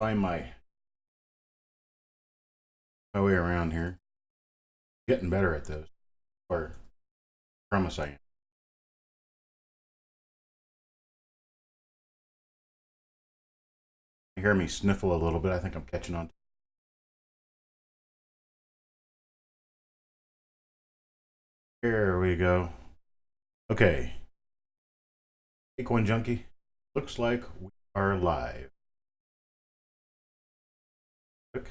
Find my way around here. Getting better at this. Or I promise I am. You hear me sniffle a little bit. I think I'm catching on. Here we go. Okay. Take one junkie. Looks like we are live. Click.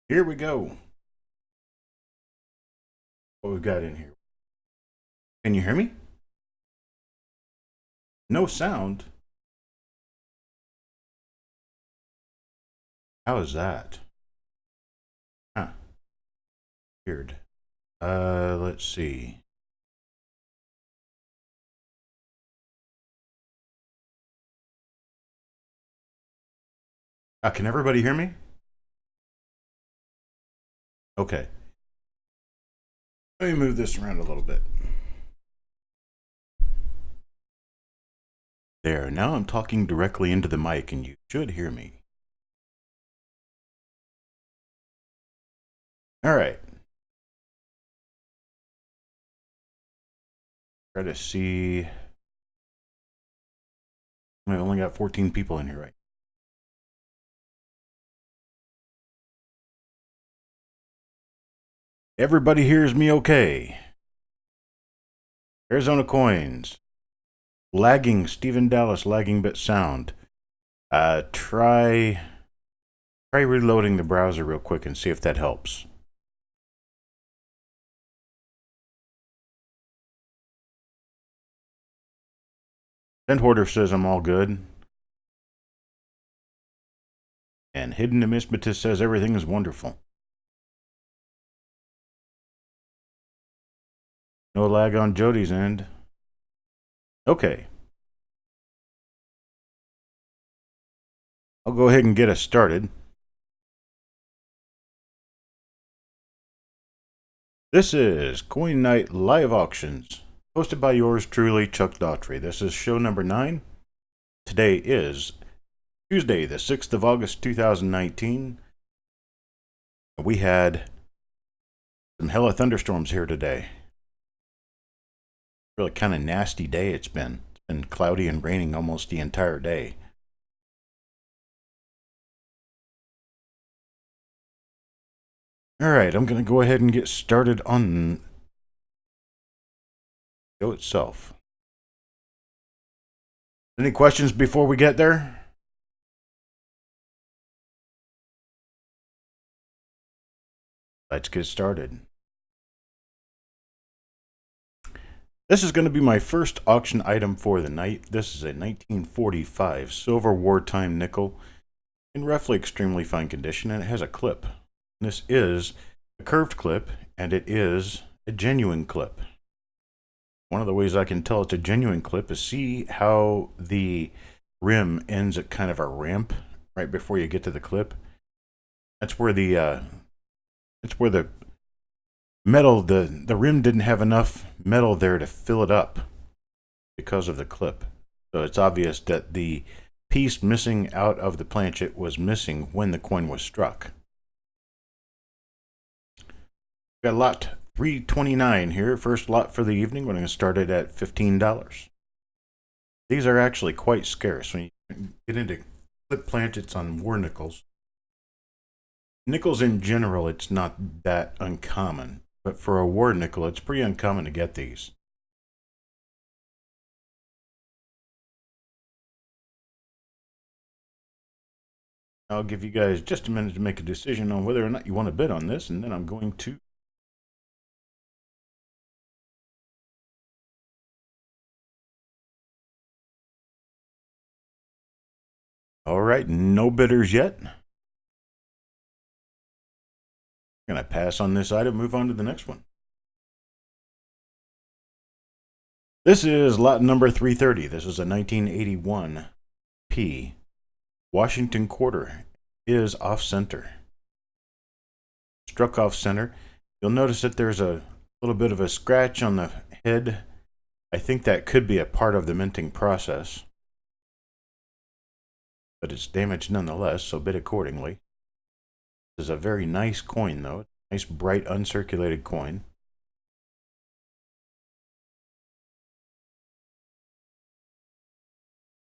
Here we go. What we've got in here. Can you hear me? No sound. How is that? Huh. Weird. Let's see. Can everybody hear me? Okay. Let me move this around a little bit. There. Now I'm talking directly into the mic and you should hear me. All right. Try to see. I've only got 14 people in here right. Everybody hears me okay. Arizona Coins. Lagging, Stephen Dallas, lagging bit sound. Try reloading the browser real quick and see if that helps. Send Hoarder says I'm all good. And Hidden Numismatist says everything is wonderful. No lag on Jody's end. Okay. I'll go ahead and get us started. This is Coin Night Live Auctions, hosted by yours truly, Chuck Daughtry. This is show number 9. Today is Tuesday, the 6th of August, 2019. We had some hella thunderstorms here today. Really kind of nasty day it's been. It's been cloudy and raining almost the entire day. Alright, I'm going to go ahead and get started on the show itself. Any questions before we get there? Let's get started. This is going to be my first auction item for the night. This is a 1945 silver wartime nickel in roughly extremely fine condition, and it has a clip. This is a curved clip, and it is a genuine clip. One of the ways I can tell it's a genuine clip is see how the rim ends at kind of a ramp right before you get to the clip. That's where the metal, the rim didn't have enough metal there to fill it up because of the clip. So it's obvious that the piece missing out of the planchet was missing when the coin was struck. Got lot 329 here. First lot for the evening. We're going to start it at $15. These are actually quite scarce when you get into clip planchets on war nickels. Nickels in general, it's not that uncommon. But for a war nickel, it's pretty uncommon to get these. I'll give you guys just a minute to make a decision on whether or not you want to bid on this, and then I'm going to. All right, no bidders yet. I'm going to pass on this item, move on to the next one. This is lot number 330. This is a 1981 P. Washington quarter is off center. Struck off center. You'll notice that there's a little bit of a scratch on the head. I think that could be a part of the minting process, but it's damaged nonetheless, so bid accordingly. This is a very nice coin, though. Nice, bright, uncirculated coin.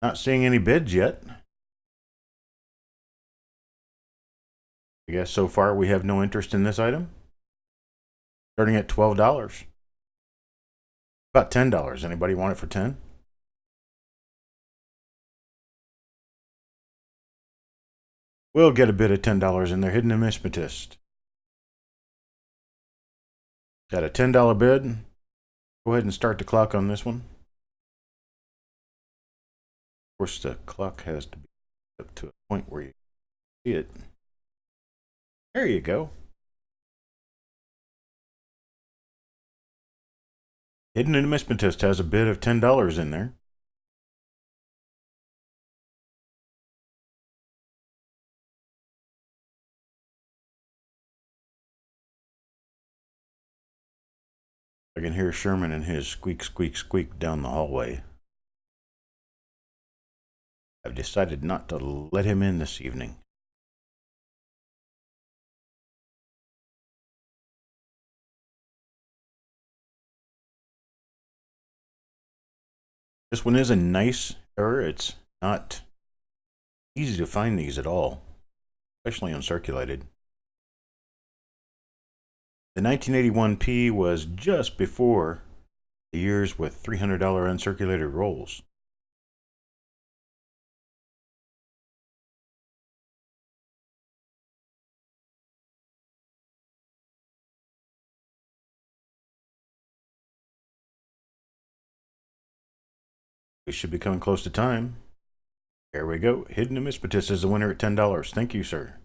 Not seeing any bids yet. I guess so far we have no interest in this item. Starting at $12. About $10. Anybody want it for 10? We'll get a bid of $10 in there. Hidden numismatist. Got a $10 bid. Go ahead and start the clock on this one. Of course, the clock has to be up to a point where you see it. There you go. Hidden numismatist has a bid of $10 in there. I can hear Sherman and his squeak, squeak, squeak down the hallway. I've decided not to let him in this evening. This one is a nice error. It's not easy to find these at all, especially uncirculated. The 1981 P was just before the years with $300 uncirculated rolls. We should be coming close to time. There we go. Hidden numismatist is the winner at $10. Thank you, sir.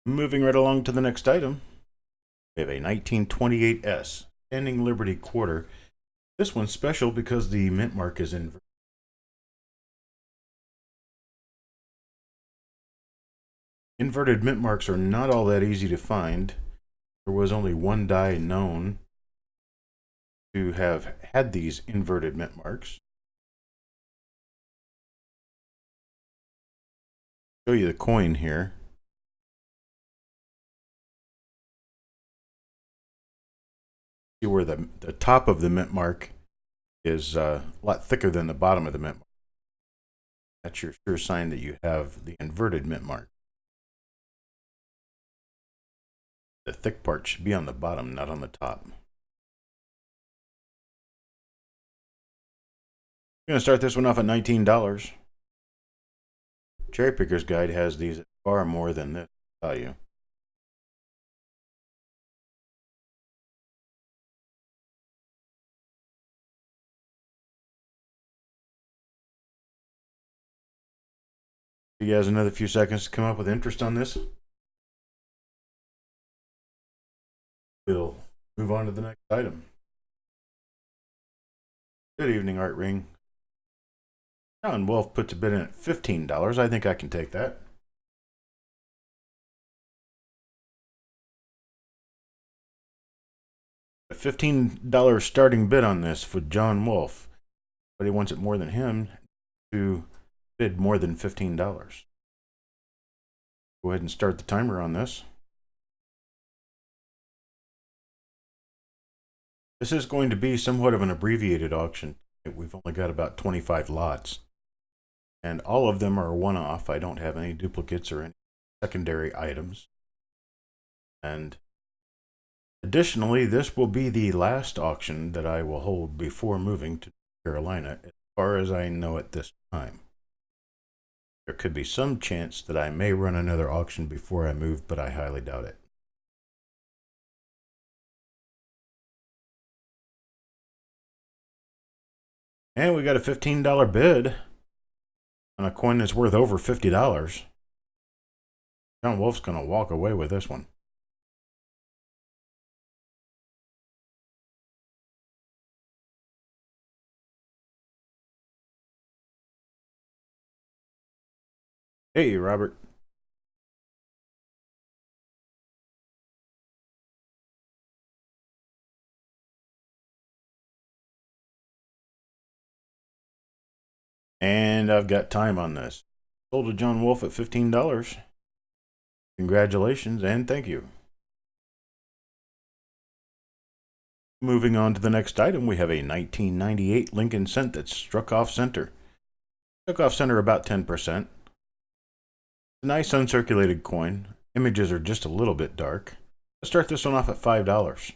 Moving right along to the next item. We have a 1928S Standing Liberty quarter. This one's special because the mint mark is inverted. Inverted mint marks are not all that easy to find. There was only one die known to have had these inverted mint marks. Show you the coin here. See where the top of the mint mark is a lot thicker than the bottom of the mint mark. That's your sure sign that you have the inverted mint mark. The thick part should be on the bottom, not on the top. I'm going to start this one off at $19. Cherry Picker's Guide has these at far more than this value. You guys another few seconds to come up with interest on this. We'll move on to the next item. Good evening, Art Ring. John Wolf puts a bid in at $15. I think I can take that. A $15 starting bid on this for John Wolf. But he wants it more than him to bid more than $15. Go ahead and start the timer on this. This is going to be somewhat of an abbreviated auction. We've only got about 25 lots. And all of them are one-off. I don't have any duplicates or any secondary items. And additionally, this will be the last auction that I will hold before moving to Carolina, as far as I know at this time. There could be some chance that I may run another auction before I move, but I highly doubt it. And we got a $15 bid on a coin that's worth over $50. John Wolf's going to walk away with this one. Hey, Robert. And I've got time on this. Sold to John Wolf at $15. Congratulations and thank you. Moving on to the next item, we have a 1998 Lincoln cent that struck off center. Struck off center about 10%. A nice uncirculated coin. Images are just a little bit dark. Let's start this one off at $5.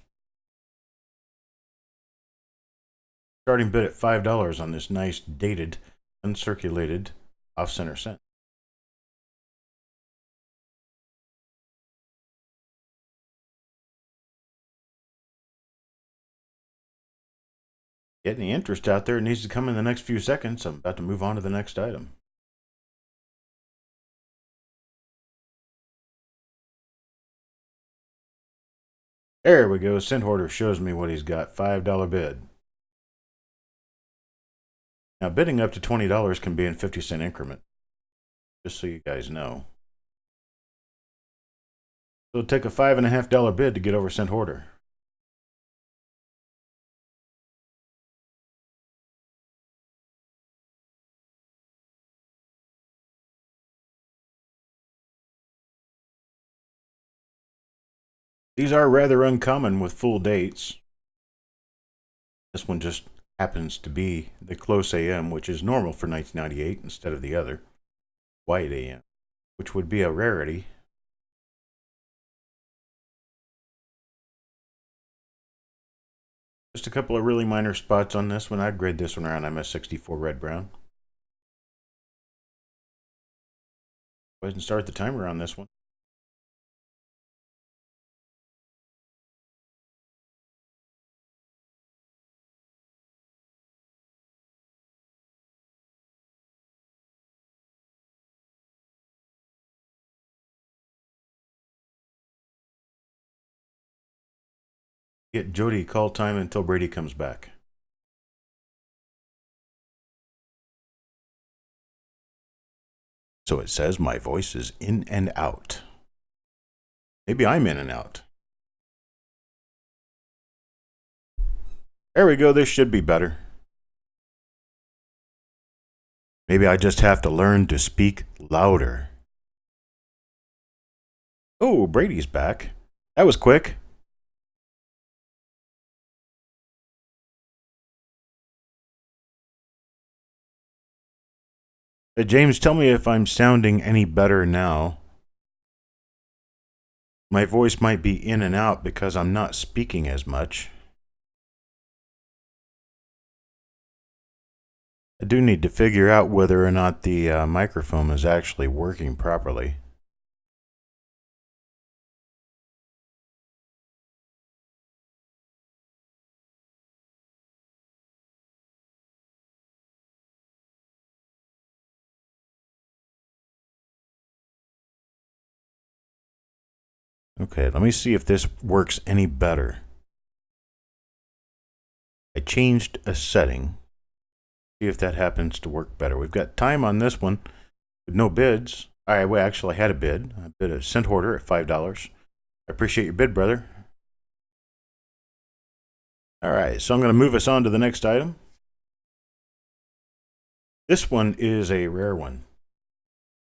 Starting bid at $5 on this nice dated, uncirculated, off-center cent. Getting the interest out there. It needs to come in the next few seconds. I'm about to move on to the next item. There we go. Cent Hoarder shows me what he's got. $5 bid. Now, bidding up to $20 can be in 50-cent increment. Just so you guys know. So it'll take a $5.50 bid to get over Cent Hoarder. These are rather uncommon with full dates. This one just happens to be the close AM, which is normal for 1998 instead of the other, white AM, which would be a rarity. Just a couple of really minor spots on this one. I'd grade this one around MS64 red brown. Go ahead and start the timer on this one. Get Jody call time until Brady comes back. So it says my voice is in and out. Maybe I'm in and out. There we go. This should be better. Maybe I just have to learn to speak louder. Oh, Brady's back. That was quick. James, tell me if I'm sounding any better now. My voice might be in and out because I'm not speaking as much. I do need to figure out whether or not the microphone is actually working properly. Okay, let me see if this works any better. I changed a setting. See if that happens to work better. We've got time on this one with no bids. All right, well, actually, I had a bid. I bid a Cent Hoarder at $5. I appreciate your bid, brother. All right, so I'm going to move us on to the next item. This one is a rare one.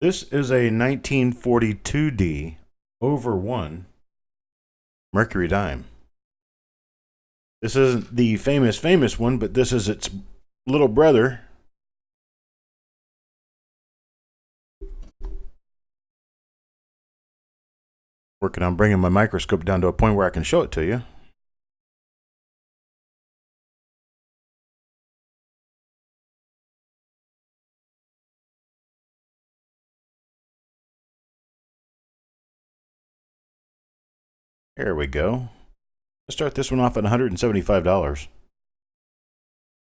This is a 1942D over 1 Mercury dime. This isn't the famous one, but this is its little brother. Working on bringing my microscope down to a point where I can show it to you. There we go. Let's start this one off at $175.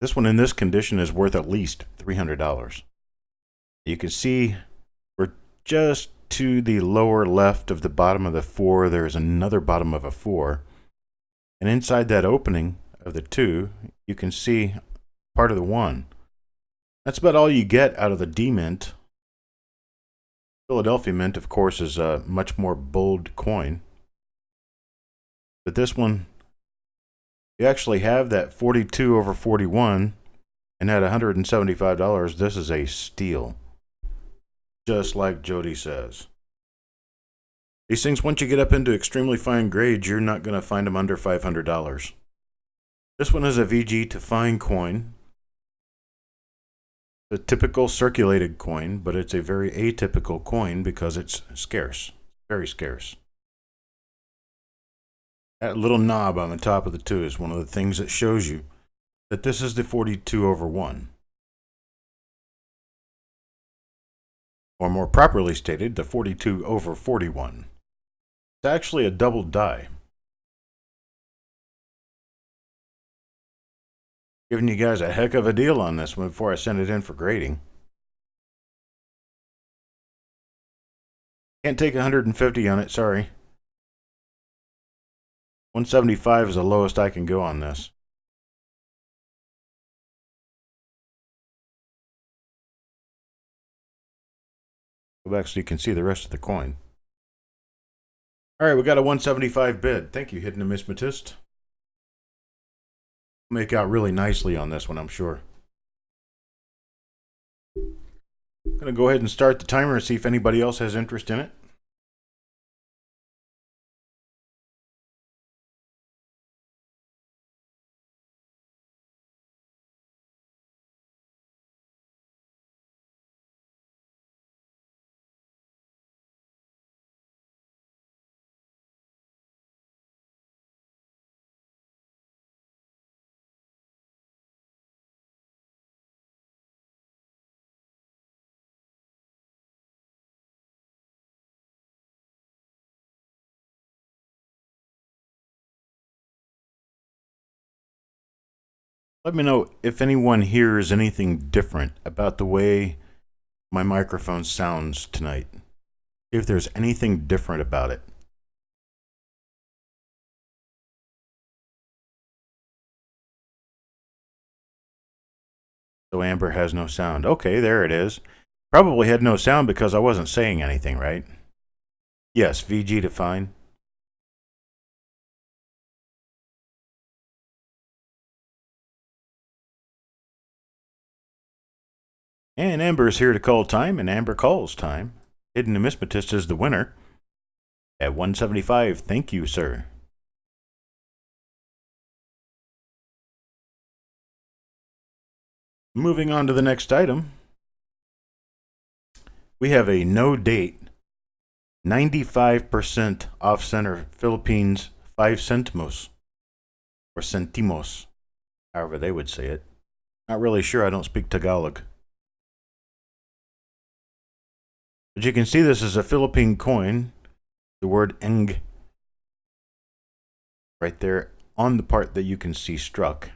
This one in this condition is worth at least $300. You can see we're just to the lower left of the bottom of the 4. There's another bottom of a 4. And inside that opening of the 2, you can see part of the 1. That's about all you get out of the D-mint. Philadelphia Mint, of course, is a much more bold coin. But this one, you actually have that 42 over 41, and at $175, this is a steal. Just like Jody says. These things, once you get up into extremely fine grades, you're not going to find them under $500. This one is a VG to fine coin. A typical circulated coin, but it's a very atypical coin because it's scarce. Very scarce. That little knob on the top of the 2 is one of the things that shows you that this is the 42 over 1. Or more properly stated, the 42 over 41. It's actually a double die. Giving you guys a heck of a deal on this one before I send it in for grading. Can't take 150 on it, sorry. 175 is the lowest I can go on this. Go back so you can see the rest of the coin. All right, we got a 175 bid. Thank you, Hidden Numismatist. Make out really nicely on this one, I'm sure. I'm going to go ahead and start the timer and see if anybody else has interest in it. Let me know if anyone hears anything different about the way my microphone sounds tonight. If there's anything different about it. So Amber has no sound. Okay, there it is. Probably had no sound because I wasn't saying anything, right? Yes, VG to fine. And Amber's here to call time, and Amber calls time. Hidden Numismatist is the winner at 175. Thank you, sir. Moving on to the next item. We have a no date, 95% off center Philippines 5 centimos, or centimos, however they would say it. Not really sure, I don't speak Tagalog. But you can see this is a Philippine coin, the word eng, right there on the part that you can see struck.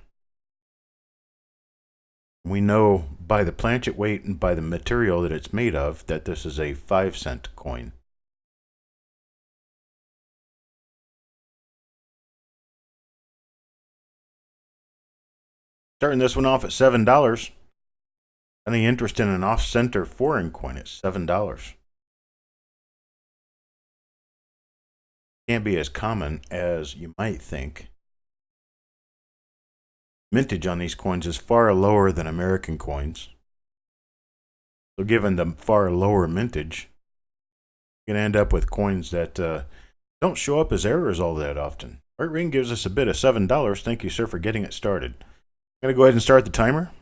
We know by the planchet weight and by the material that it's made of that this is a 5-cent coin. Starting this one off at $7. Any interest in an off-center foreign coin at $7. Can't be as common as you might think. Mintage on these coins is far lower than American coins. So given the far lower mintage, you're going to end up with coins that don't show up as errors all that often. Art Ring gives us a bid of $7. Thank you, sir, for getting it started. I'm going to go ahead and start the timer.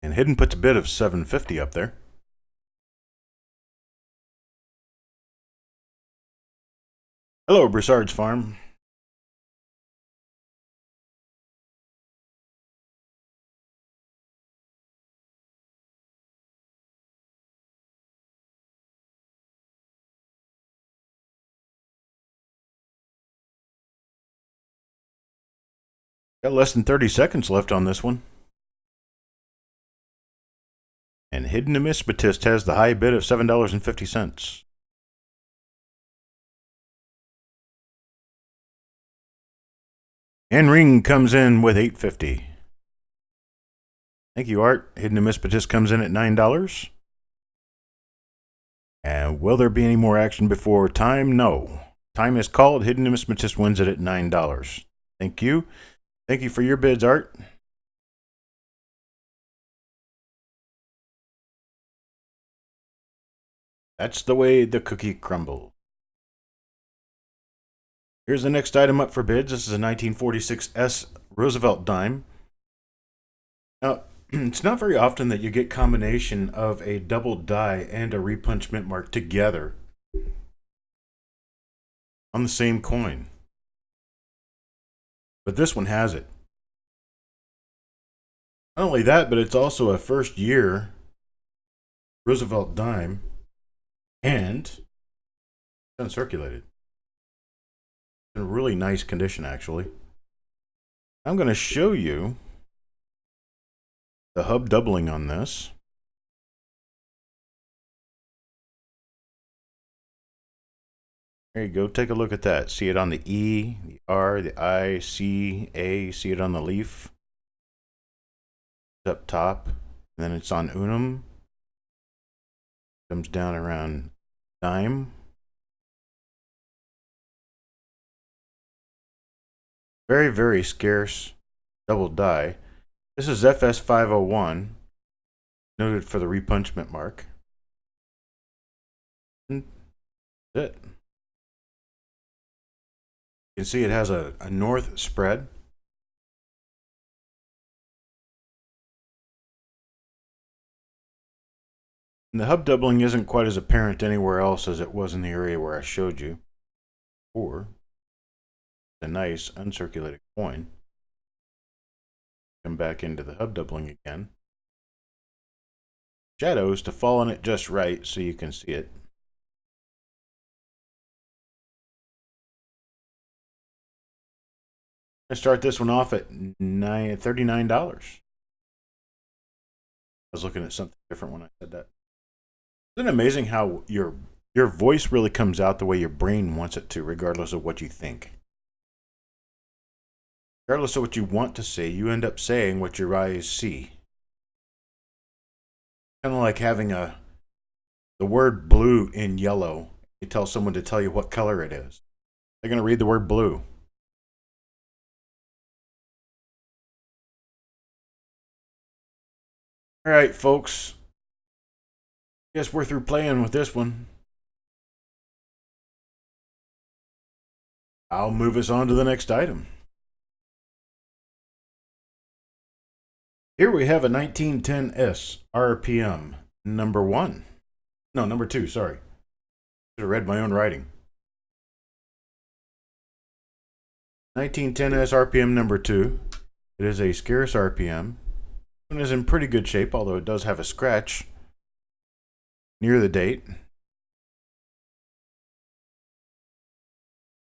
And Hidden puts a bid of $7.50 up there. Hello, Broussard's Farm. Got less than 30 seconds left on this one. And Hidden Numismatist has the high bid of $7.50. And Ring comes in with $8.50. Thank you, Art. Hidden Numismatist comes in at $9. And will there be any more action before time? No. Time is called. Hidden Numismatist wins it at $9. Thank you. Thank you for your bids, Art. That's the way the cookie crumbles. Here's the next item up for bids. This is a 1946 S Roosevelt dime. Now, it's not very often that you get combination of a double die and a repunch mint mark together on the same coin. But this one has it. Not only that, but it's also a first year Roosevelt dime and uncirculated. In really nice condition, actually. I'm going to show you the hub doubling on this. There you go. Take a look at that. See it on the E, the R, the I, C, A. See it on the leaf. It's up top. And then it's on unum. Comes down around dime. Very, very scarce double die. This is FS501, noted for the repunchment mark. And that's it. You can see it has a north spread. And the hub doubling isn't quite as apparent anywhere else as it was in the area where I showed you. Or a nice uncirculated coin. Come back into the hub doubling again. Shadows to fall on it just right so you can see it. I start this one off at $39. I was looking at something different when I said that. Isn't it amazing how your voice really comes out the way your brain wants it to, regardless of what you think? Regardless of what you want to say, you end up saying what your eyes see. Kind of like having the word blue in yellow. You tell someone to tell you what color it is. They're going to read the word blue. All right, folks. Guess we're through playing with this one. I'll move us on to the next item. Here we have a 1910S RPM number 1. No, number 2, sorry. Should have read my own writing. 1910S RPM number 2. It is a scarce RPM. It is in pretty good shape, although it does have a scratch near the date.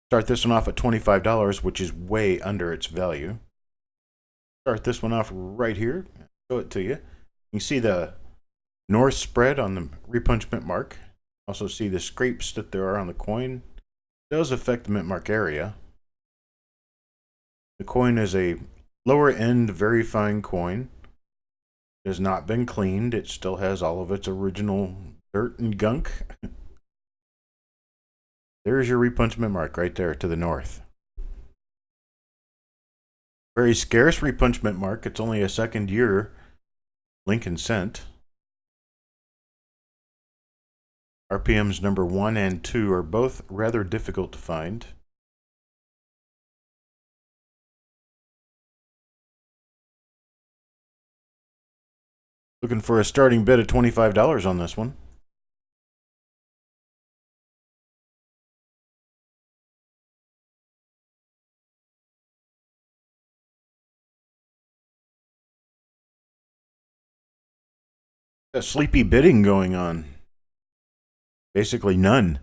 Start this one off at $25, which is way under its value. Start this one off right here. Show it to you. You can see the north spread on the repunchment mark. Also see the scrapes that there are on the coin. It does affect the mint mark area. The coin is a lower end, very fine coin. It has not been cleaned. It still has all of its original dirt and gunk. There's your repunchment mark right there to the north. Very scarce repunchment mark. It's only a second year Lincoln cent. RPMs number 1 and 2 are both rather difficult to find. Looking for a starting bid of $25 on this one. A sleepy bidding going on. Basically none.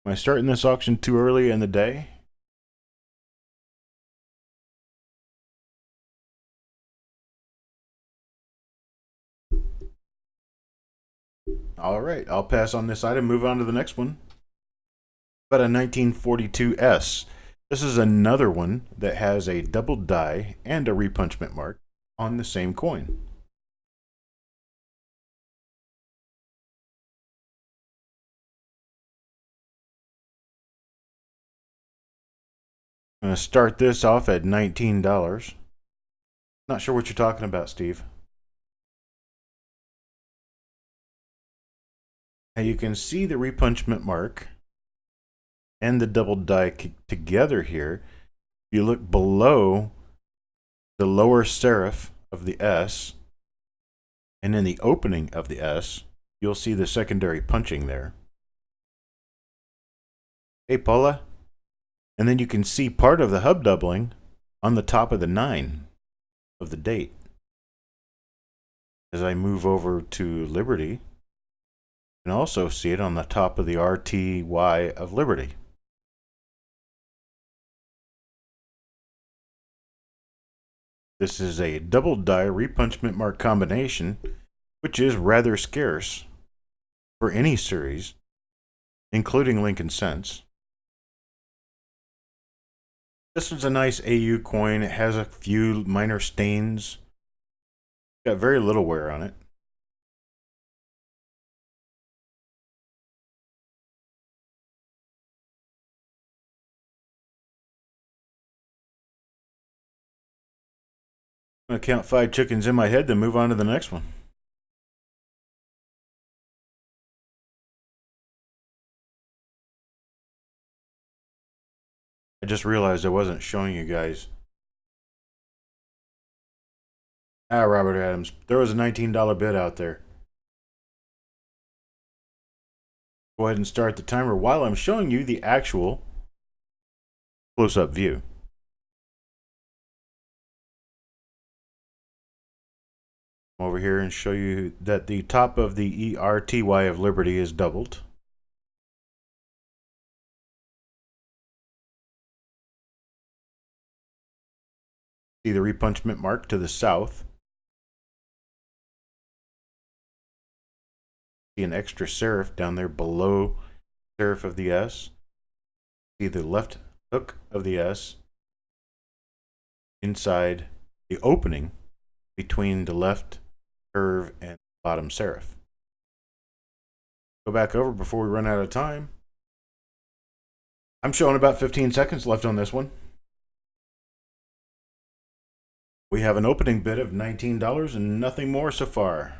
Am I starting this auction too early in the day? All right, I'll pass on this item, move on to the next one. But a 1942S. This is another one that has a double die and a repunchment mark on the same coin. I'm going to start this off at $19. Not sure what you're talking about, Steve. Now you can see the repunchment mark and the double die together here. If you look below the lower serif of the S and in the opening of the S, you'll see the secondary punching there. Hey, Paula. And then you can see part of the hub doubling on the top of the 9 of the date. As I move over to Liberty, you can also see it on the top of the RTY of Liberty. This is a double die repunchment mark combination, which is rather scarce for any series, including Lincoln Cents. This one's a nice AU coin. It has a few minor stains. Got very little wear on it. I'm going to count 5 chickens in my head, then move on to the next one. I just realized I wasn't showing you guys. Robert Adams. There was a $19 bid out there. Go ahead and start the timer while I'm showing you the actual close-up view. Come over here and show you that the top of the ERTY of Liberty is doubled. See the repunchment mark to the south. See an extra serif down there below serif of the S. See the left hook of the S inside the opening between the left curve and bottom serif. Go back over before we run out of time. I'm showing about 15 seconds left on this one. We have an opening bid of $19 and nothing more so far.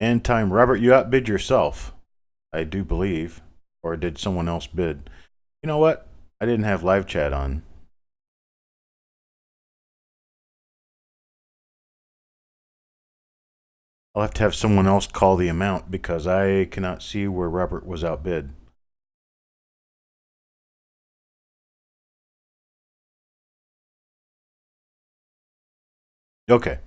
And time. Robert, you outbid yourself, I do believe. Or did someone else bid? You know what? I didn't have live chat on. I'll have to have someone else call the amount because I cannot see where Robert was outbid. Okay.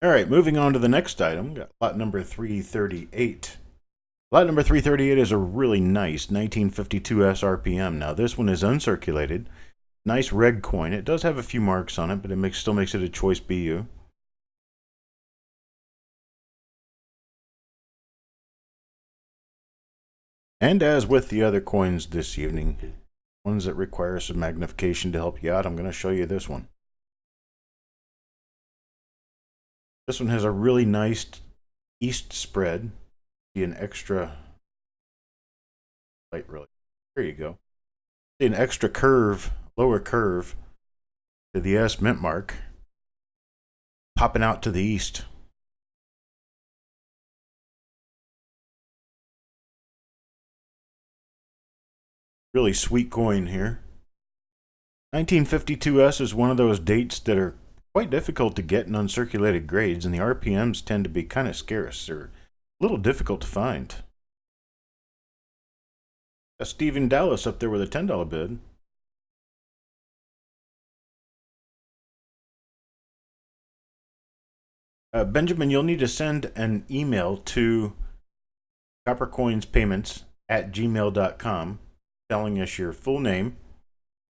All right, moving on to the next item. Got lot number 338. Lot number 338 is a really nice 1952 SRPM. Now, this one is uncirculated. Nice red coin. It does have a few marks on it, but it still makes it a choice BU. And as with the other coins this evening, ones that require some magnification to help you out, I'm going to show you this one. This one has a really nice east spread. See an extra light, really. There you go. See an extra curve, lower curve to the S mint mark, popping out to the east. Really sweet coin here. 1952S is one of those dates that are quite difficult to get in uncirculated grades, and the RPMs tend to be kind of scarce. They're a little difficult to find. Got Stephen Dallas up there with a $10 bid. Benjamin, you'll need to send an email to coppercoinspayments@gmail.com, telling us your full name,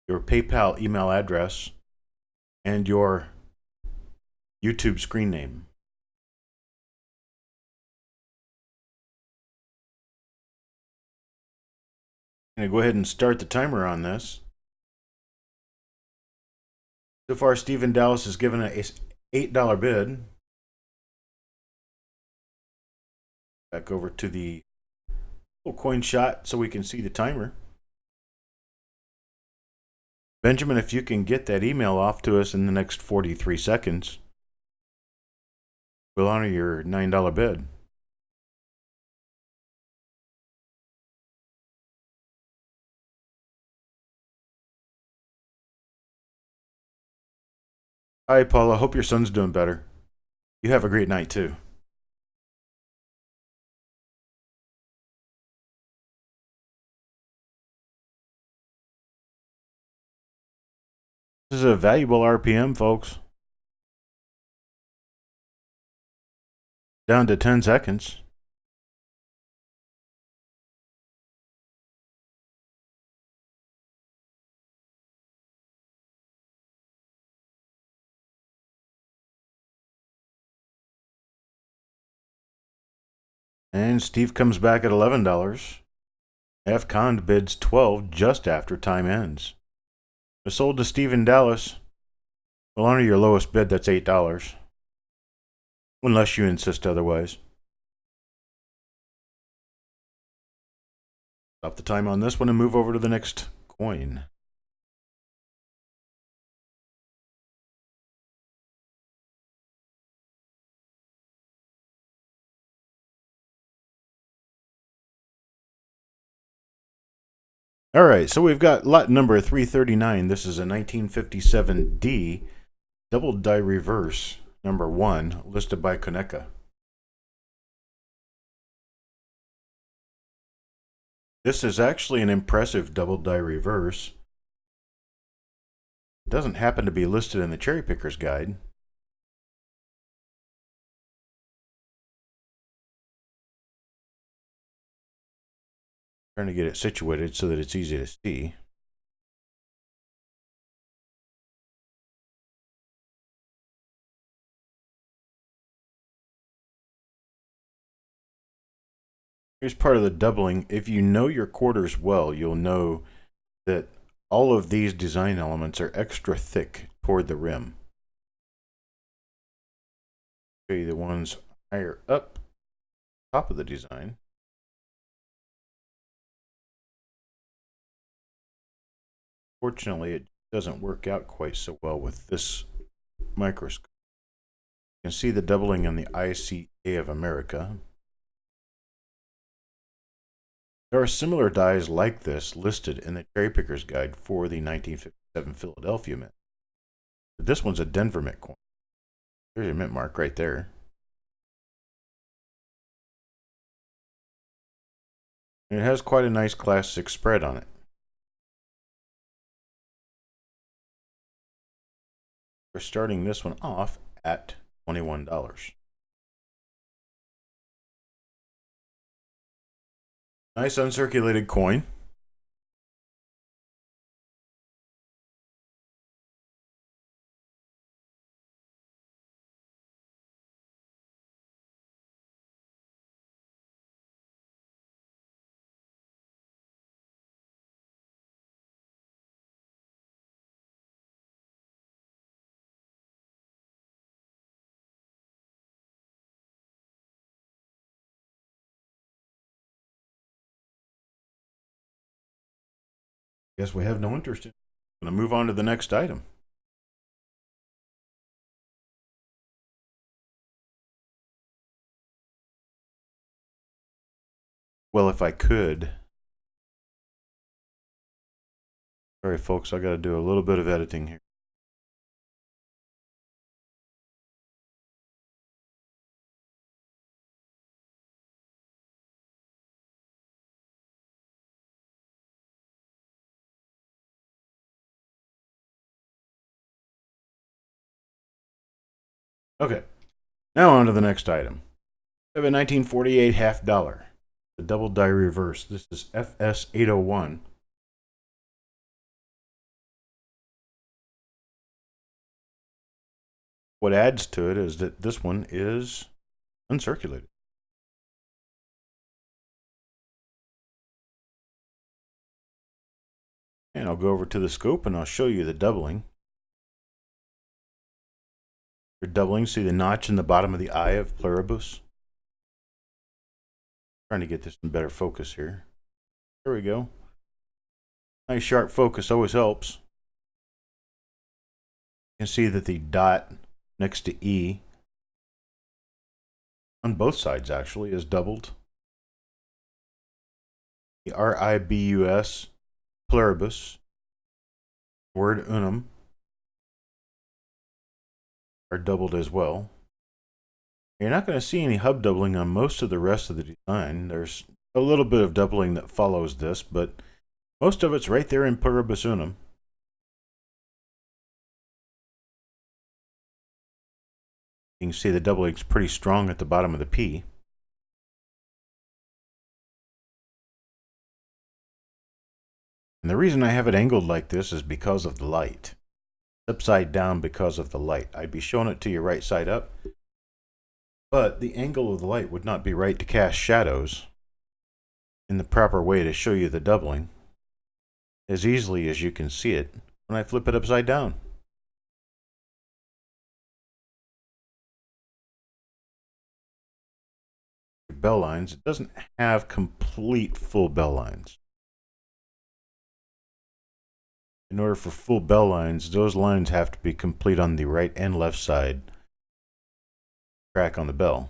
your PayPal email address, and your YouTube screen name. I'm going to go ahead and start the timer on this. So far, Stephen Dallas has given an $8 bid. Back over to the full coin shot so we can see the timer. Benjamin, if you can get that email off to us in the next 43 seconds, we'll honor your $9 bid. Hi, Paula. Hope your son's doing better. You have a great night, too. This is a valuable RPM, folks. Down to 10 seconds. And Steve comes back at $11. F. Cond bids 12 just after time ends. It's sold to Stephen Dallas. We'll honor your lowest bid, that's $8. Unless you insist otherwise. Stop the time on this one and move over to the next coin. All right, so we've got lot number 339. This is a 1957D double die reverse, number 1, listed by Koneka. This is actually an impressive double die reverse. It doesn't happen to be listed in the Cherry Picker's Guide. Trying to get it situated so that it's easy to see. Here's part of the doubling. If you know your quarters well, you'll know that all of these design elements are extra thick toward the rim. Show you the ones higher up, top of the design. Fortunately, it doesn't work out quite so well with this microscope. You can see the doubling on the ICA of America. There are similar dies like this listed in the Cherry Picker's Guide for the 1957 Philadelphia Mint. But this one's a Denver Mint coin. There's your mint mark right there. And it has quite a nice Class 6 spread on it. We're starting this one off at $21. Nice uncirculated coin. Guess we have no interest in it. I'm going to move on to the next item. Well, if I could. Sorry, folks, I got to do a little bit of editing here. Okay, now on to the next item. We have a 1948 half dollar. The the double die reverse. This is FS801. What adds to it is that this one is uncirculated. And I'll go over to the scope and I'll show you the doubling. For doubling, see the notch in the bottom of the eye of Pluribus? Trying to get this in better focus here. There we go. Nice sharp focus always helps. You can see that the dot next to E on both sides actually is doubled. The RIBUS, Pluribus, word unum are doubled as well. You're not going to see any hub doubling on most of the rest of the design. There's a little bit of doubling that follows this, but most of it's right there in Pluribus unum. You can see the doubling is pretty strong at the bottom of the P. And the reason I have it angled like this is because of the light. It's upside down because of the light. I'd be showing it to you right side up, but the angle of the light would not be right to cast shadows in the proper way to show you the doubling as easily as you can see it when I flip it upside down. Bell lines, it doesn't have complete full bell lines. In order for full bell lines, those lines have to be complete on the right and left side crack on the bell.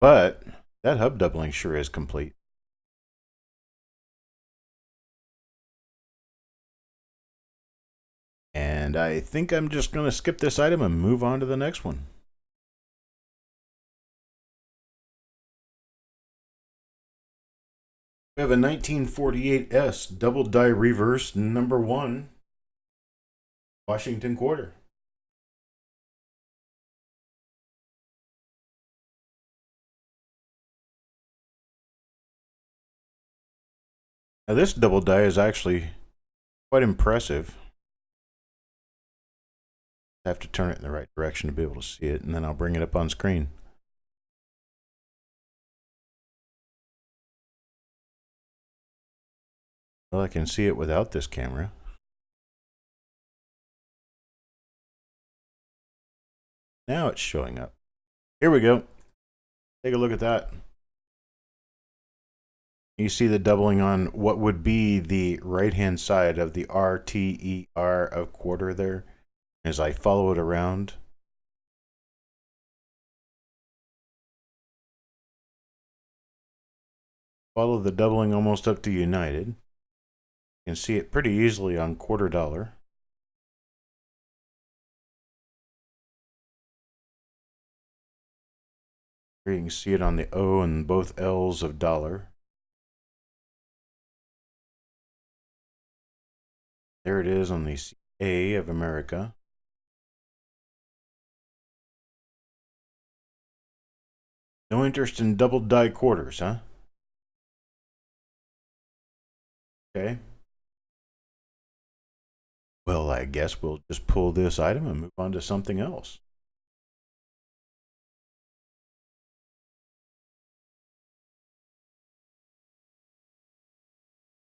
But that hub doubling sure is complete. And I think I'm just going to skip this item and move on to the next one. We have a 1948S double die reverse number 1 Washington quarter. Now this double die is actually quite impressive. I have to turn it in the right direction to be able to see it, and then I'll bring it up on screen. Well, I can see it without this camera. Now it's showing up. Here we go. Take a look at that. You see the doubling on what would be the right-hand side of the RTER of quarter there as I follow it around. Follow the doubling almost up to United. You can see it pretty easily on quarter dollar. Here you can see it on the O and both L's of dollar. There it is on the A of America. No interest in double die quarters, huh? Okay. Well, I guess we'll just pull this item and move on to something else.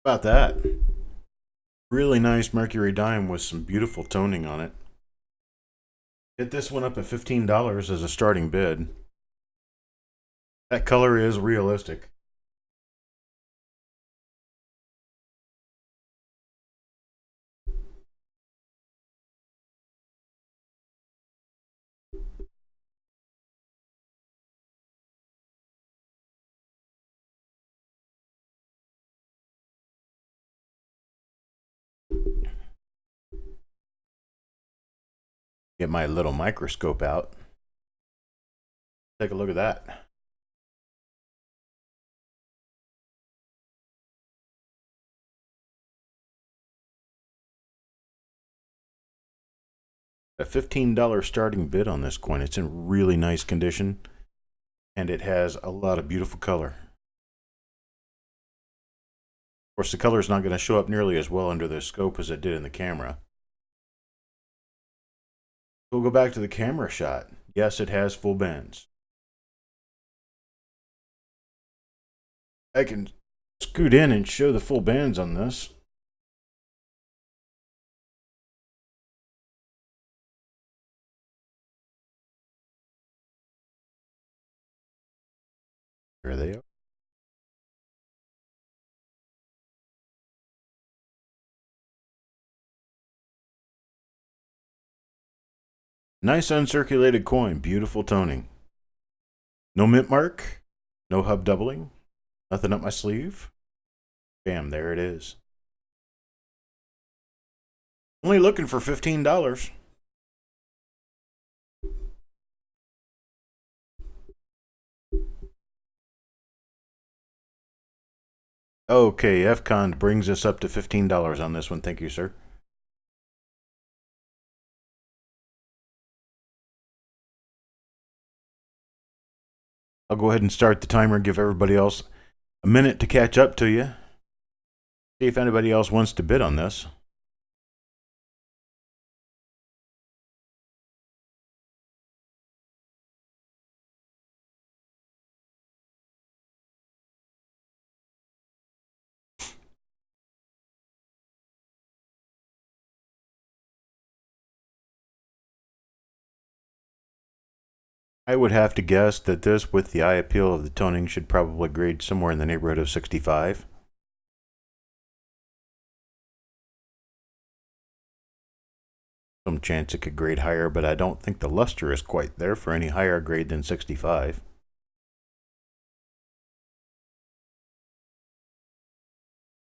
About that. Really nice mercury dime with some beautiful toning on it. Hit this one up at $15 as a starting bid. That color is realistic. Get my little microscope out. Take a look at that. A $15 starting bid on this coin. It's in really nice condition, and it has a lot of beautiful color. Of course, the color is not going to show up nearly as well under the scope as it did in the camera. We'll go back to the camera shot. Yes, it has full bends. I can scoot in and show the full bands on this. There they are. Nice uncirculated coin, beautiful toning. No mint mark, no hub doubling, nothing up my sleeve. Bam, there it is. Only looking for $15. Okay, FCon brings us up to $15 on this one. Thank you, sir. I'll go ahead and start the timer and give everybody else a minute to catch up to you. See if anybody else wants to bid on this. I would have to guess that this, with the eye appeal of the toning, should probably grade somewhere in the neighborhood of 65. Some chance it could grade higher, but I don't think the luster is quite there for any higher grade than 65.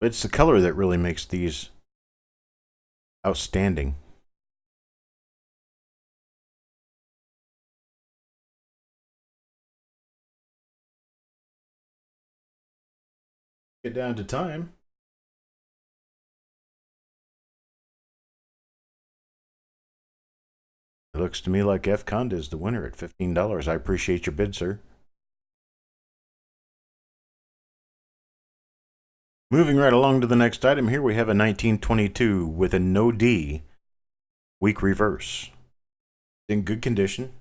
It's the color that really makes these outstanding. Get down to time. It looks to me like F. Conda is the winner at $15. I appreciate your bid, sir. Moving right along to the next item here, we have a 1922 with a no D, weak reverse. In good condition.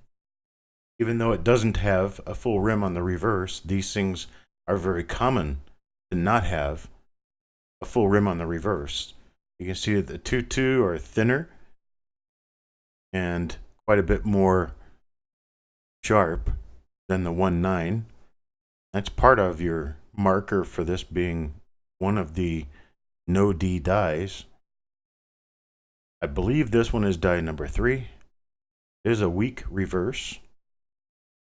Even though it doesn't have a full rim on the reverse, these things are very common to not have a full rim on the reverse. You can see that the 2-2 are thinner and quite a bit more sharp than the 1-9. That's part of your marker for this being one of the no D dies. I believe this one is die number 3. It is a weak reverse.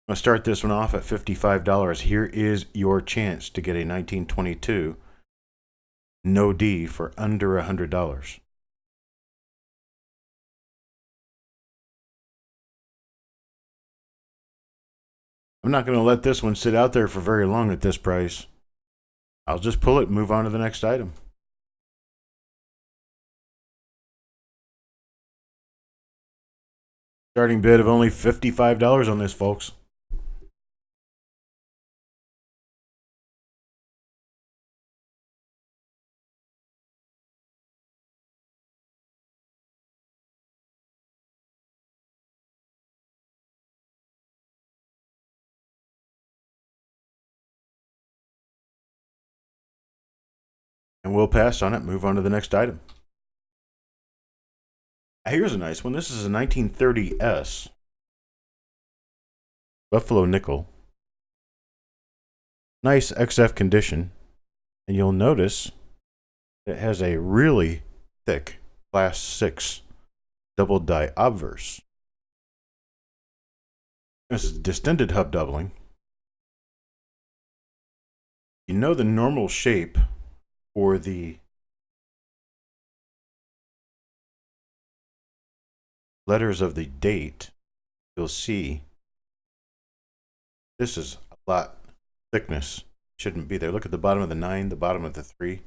I'm going to start this one off at $55. Here is your chance to get a 1922 no D for under $100. I'm not going to let this one sit out there for very long at this price. I'll just pull it and move on to the next item. Starting bid of only $55 on this, folks. And we'll pass on it, move on to the next item. Here's a nice one. This is a 1930S Buffalo nickel. Nice XF condition. And you'll notice it has a really thick class 6 double die obverse. This is distended hub doubling. You know the normal shape for the letters of the date, you'll see this is a lot thickness. Shouldn't be there. Look at the bottom of the 9, the bottom of the 3.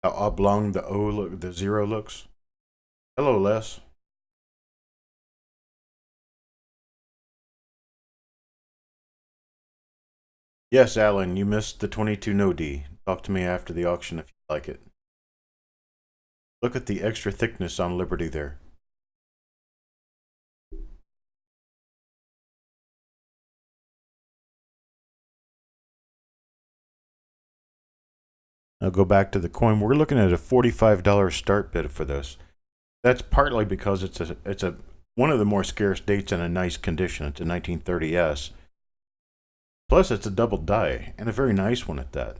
How oblong the O look, the 0 looks. Hello, Les. Yes, Alan, you missed the 22 no D. Talk to me after the auction if you like it. Look at the extra thickness on Liberty there. I'll go back to the coin. We're looking at a $45 start bid for this. That's partly because it's a one of the more scarce dates in a nice condition. It's a 1930s. Plus, it's a double die and a very nice one at that.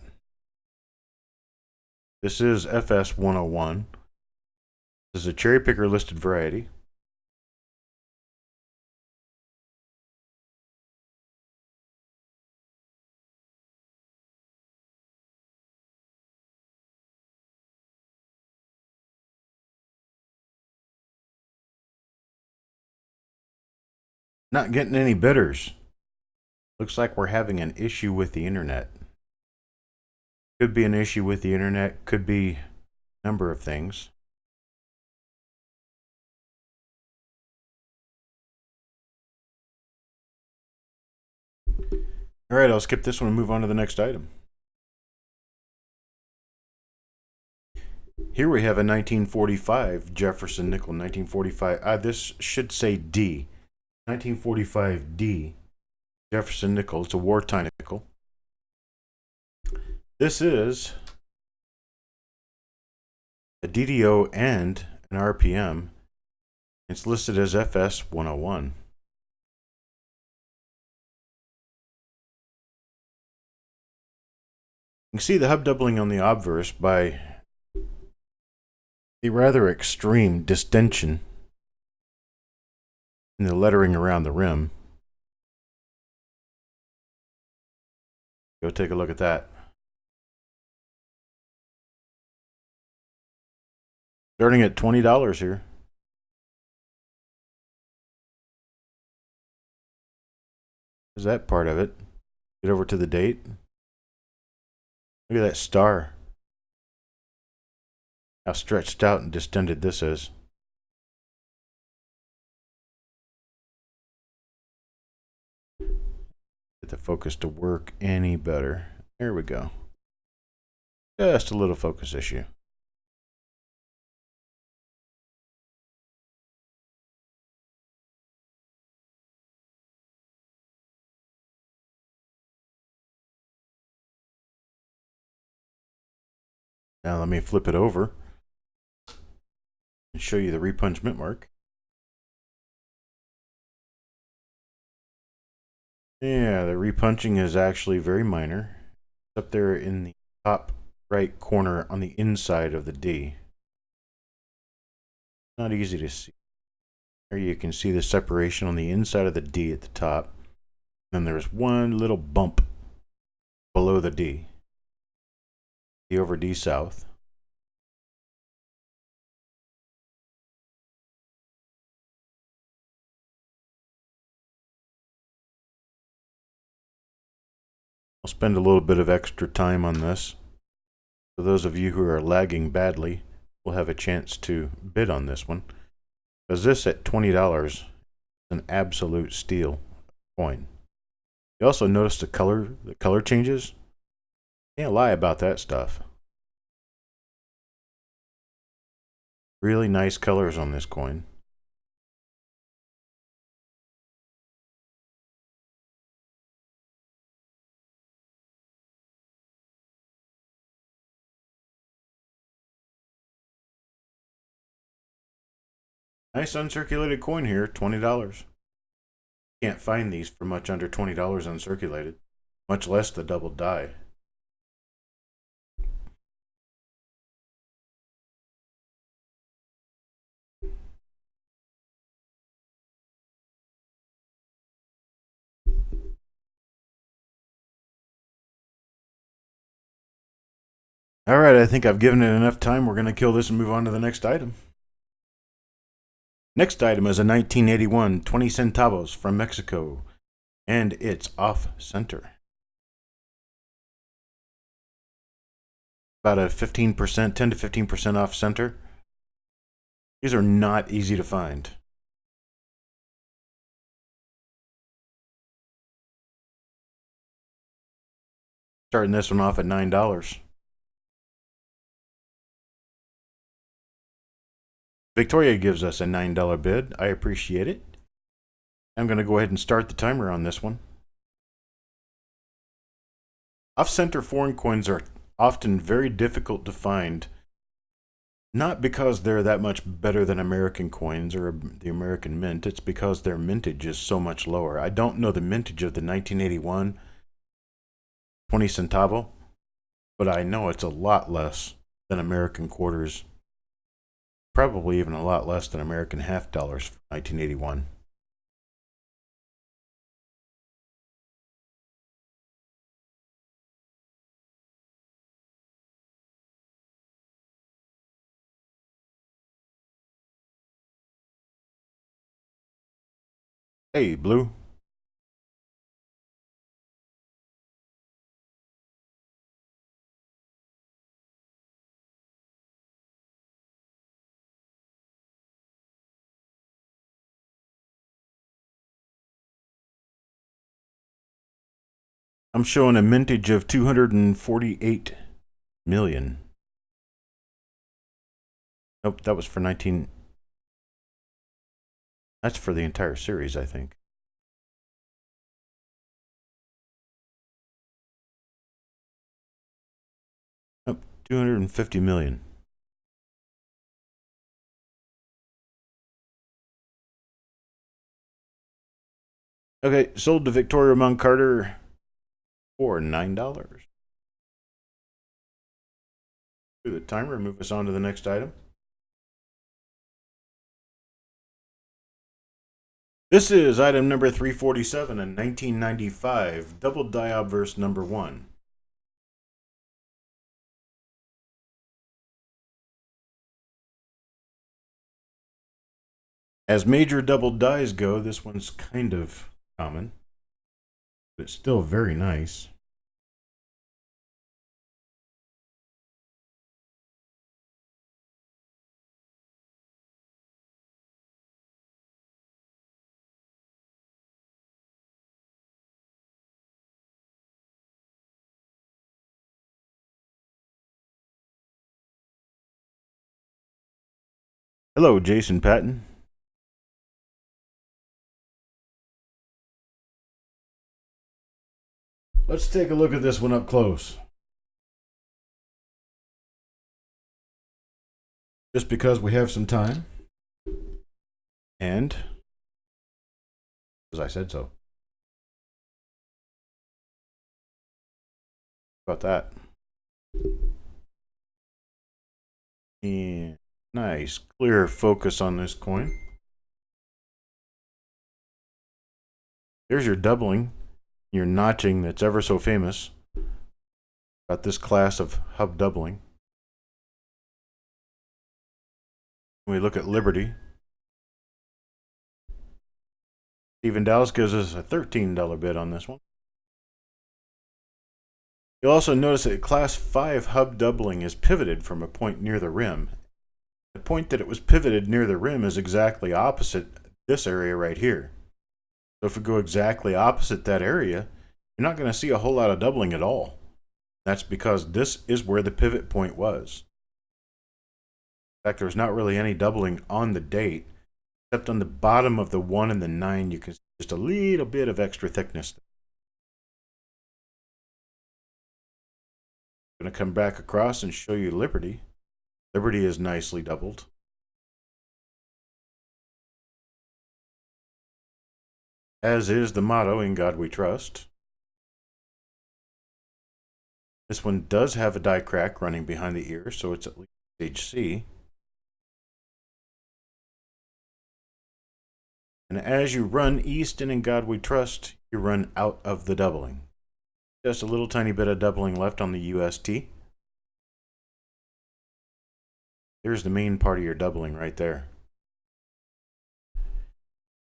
This is FS 101. This is a cherry picker listed variety. Not getting any bidders. Looks like we're having an issue with the internet. Could be an issue with the internet, could be a number of things. All right, I'll skip this one and move on to the next item. Here we have a 1945 Jefferson nickel. 1945. This should say D. 1945 D Jefferson nickel. It's a wartime nickel. This is a DDO and an RPM. It's listed as FS 101. You can see the hub doubling on the obverse by the rather extreme distension in the lettering around the rim. Go take a look at that. Starting at $20 here. Is that part of it? Get over to the date. Look at that star. How stretched out and distended this is. Get the focus to work any better. There we go. Just a little focus issue. Now let me flip it over and show you the repunch mint mark. Yeah, the repunching is actually very minor. It's up there in the top right corner on the inside of the D. Not easy to see. There you can see the separation on the inside of the D at the top. Then there's one little bump below the D. D over D south. I'll spend a little bit of extra time on this. For those of you who are lagging badly, will have a chance to bid on this one. Because this at $20 is an absolute steal coin. You also notice the color changes. Can't lie about that stuff. Really nice colors on this coin. Nice uncirculated coin here, $20. Can't find these for much under $20 uncirculated, much less the double die. All right, I think I've given it enough time. We're going to kill this and move on to the next item. Next item is a 1981 20 centavos from Mexico, and it's off center. About a 15%, 10 to 15% off center. These are not easy to find. Starting this one off at $9. Victoria gives us a $9 bid. I appreciate it. I'm going to go ahead and start the timer on this one. Off-center foreign coins are often very difficult to find, not because they're that much better than American coins or the American mint. It's because their mintage is so much lower. I don't know the mintage of the 1981 20 centavo, but I know it's a lot less than American quarters. Probably even a lot less than American half dollars for 1981. Hey, Blue. I'm showing a mintage of 248 million. Nope, that was for 19. That's for the entire series, I think. Nope, 250 million. Okay, sold to Victoria Mount Carter for $9. Do the timer, move us on to the next item. This is item number 347 in 1995, double die obverse number 1. As major double dies go, this one's kind of common, but it's still very nice. Hello, Jason Patton. Let's take a look at this one up close. Just because we have some time. And, as I said so. About that. And nice, clear focus on this coin. There's your doubling, your notching that's ever so famous about this class of hub doubling. When we look at Liberty, Stephen Dallas gives us a $13 bid on this one. You'll also notice that class 5 hub doubling is pivoted from a point near the rim. The point that it was pivoted near the rim is exactly opposite this area right here. So if we go exactly opposite that area, you're not going to see a whole lot of doubling at all. That's because this is where the pivot point was. In fact, there's not really any doubling on the date, except on the bottom of the 1 and the 9, you can see just a little bit of extra thickness. I'm going to come back across and show you Liberty. Liberty is nicely doubled. As is the motto, "In God We Trust." This one does have a die crack running behind the ear, so it's at least stage C. And as you run east and "In God We Trust," you run out of the doubling. Just a little tiny bit of doubling left on the UST. There's the main part of your doubling right there.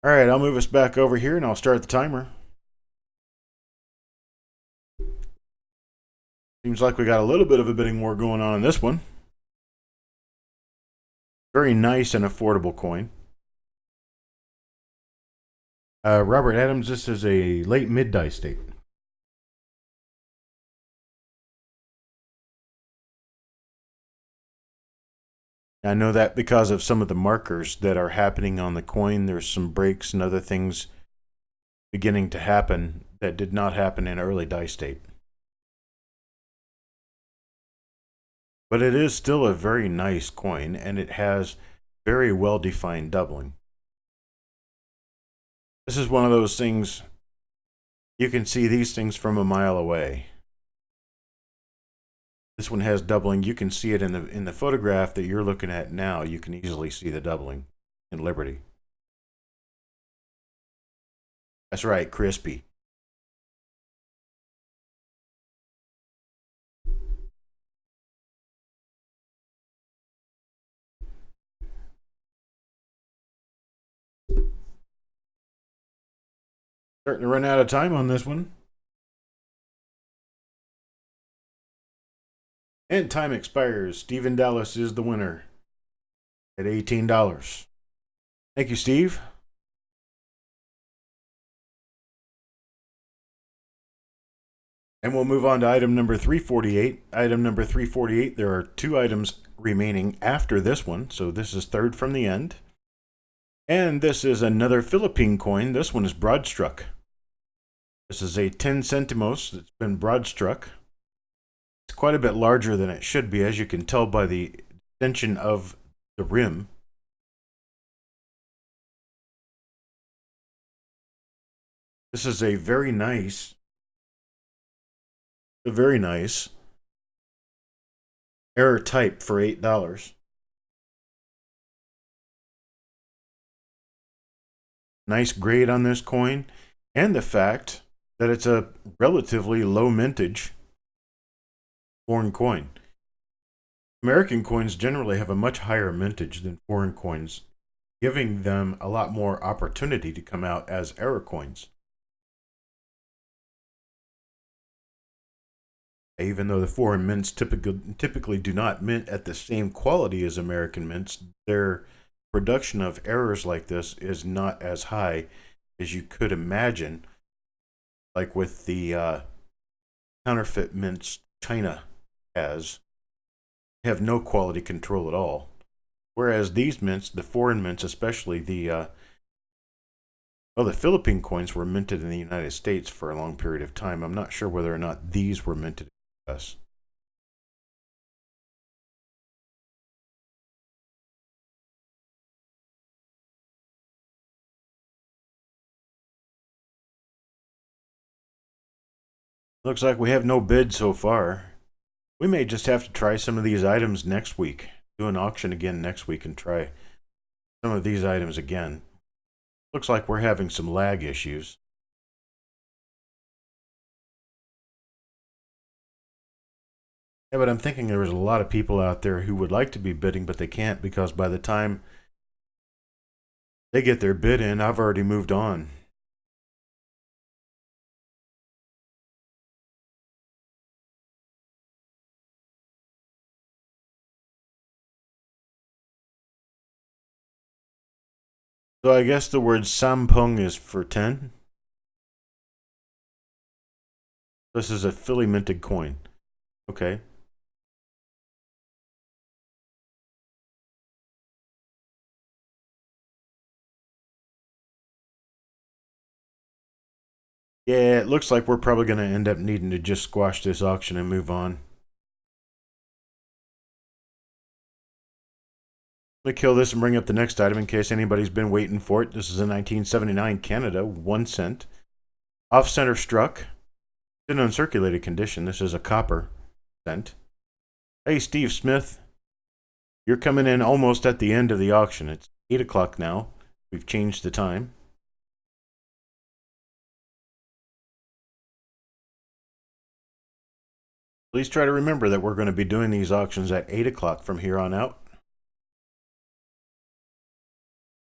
All right, I'll move us back over here and I'll start the timer. Seems like we got a little bit of a bidding war going on in this one. Very nice and affordable coin. Robert Adams, this is a late mid-die state. I know that because of some of the markers that are happening on the coin. There's some breaks and other things beginning to happen that did not happen in early die state. But it is still a very nice coin, and it has very well-defined doubling. This is one of those things, you can see these things from a mile away. This one has doubling. You can see it in the photograph that you're looking at now. You can easily see the doubling in Liberty. That's right, crispy. Starting to run out of time on this one. And time expires. Stephen Dallas is the winner at $18. Thank you, Steve. And we'll move on to item number 348. Item number 348, there are 2 items remaining after this one, so this is third from the end. And this is another Philippine coin. This one is broad-struck. This is a 10 centimos that's been broad-struck. It's quite a bit larger than it should be, as you can tell by the extension of the rim. This is a very nice error type for $8. Nice grade on this coin, and the fact that it's a relatively low mintage foreign coin. American coins generally have a much higher mintage than foreign coins, giving them a lot more opportunity to come out as error coins. Even though the foreign mints typically do not mint at the same quality as American mints, their production of errors like this is not as high as you could imagine, like with the counterfeit mints China has. Have no quality control at all. Whereas these mints, the foreign mints, especially the Philippine coins were minted in the United States for a long period of time. I'm not sure whether or not these were minted in the US. Looks like we have no bid so far. We may just have to try some of these items next week. Do an auction again next week and try some of these items again. Looks like we're having some lag issues. Yeah, but I'm thinking there was a lot of people out there who would like to be bidding, but they can't because by the time they get their bid in, I've already moved on. So I guess the word sampung is for 10. This is a Philly minted coin. Okay. Yeah, it looks like we're probably going to end up needing to just squash this auction and move on. Let me kill this and bring up the next item in case anybody's been waiting for it. This is a 1979 Canada, 1 cent. Off-center struck. In uncirculated condition. This is a copper cent. Hey, Steve Smith. You're coming in almost at the end of the auction. It's 8 o'clock now. We've changed the time. Please try to remember that we're going to be doing these auctions at 8 o'clock from here on out.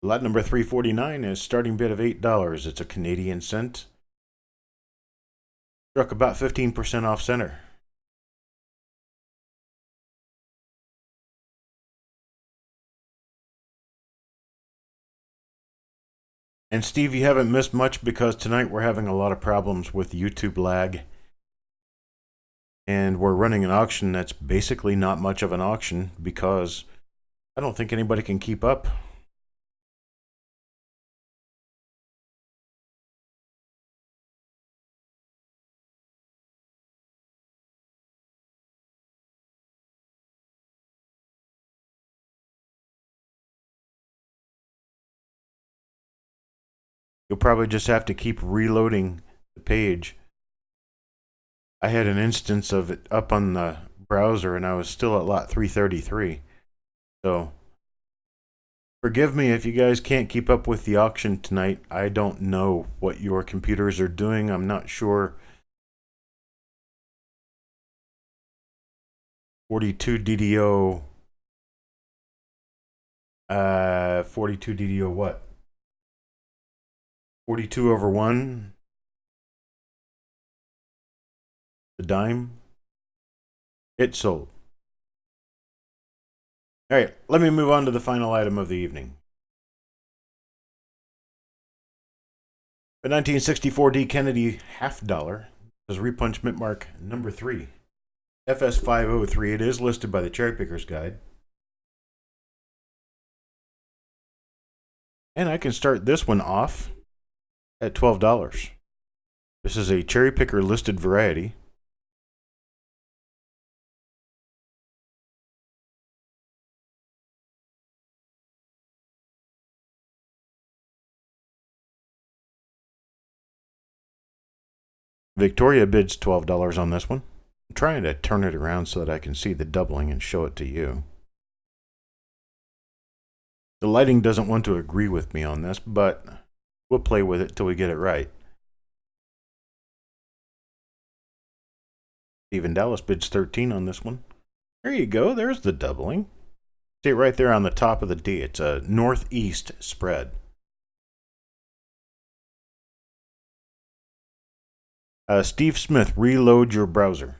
Lot number 349 is starting bid of $8. It's a Canadian cent. Struck about 15% off center. And Steve, you haven't missed much because tonight we're having a lot of problems with YouTube lag. And we're running an auction that's basically not much of an auction because I don't think anybody can keep up. You'll probably just have to keep reloading the page. I had an instance of it up on the browser and I was still at lot 333. So forgive me if you guys can't keep up with the auction tonight. I don't know what your computers are doing. I'm not sure. 42 DDO. 42 DDO what? 42 over 1. The dime. It sold. All right, let me move on to the final item of the evening. The 1964 Kennedy half dollar is repunchment mark number 3. FS503. It is listed by the Cherry Picker's Guide. And I can start this one off at $12. This is a Cherry Picker listed variety. Victoria bids $12 on this one. I'm trying to turn it around so that I can see the doubling and show it to you. The lighting doesn't want to agree with me on this, but we'll play with it till we get it right. Stephen Dallas bids 13 on this one. There you go. There's the doubling. See it right there on the top of the D. It's a northeast spread. Steve Smith, reload your browser.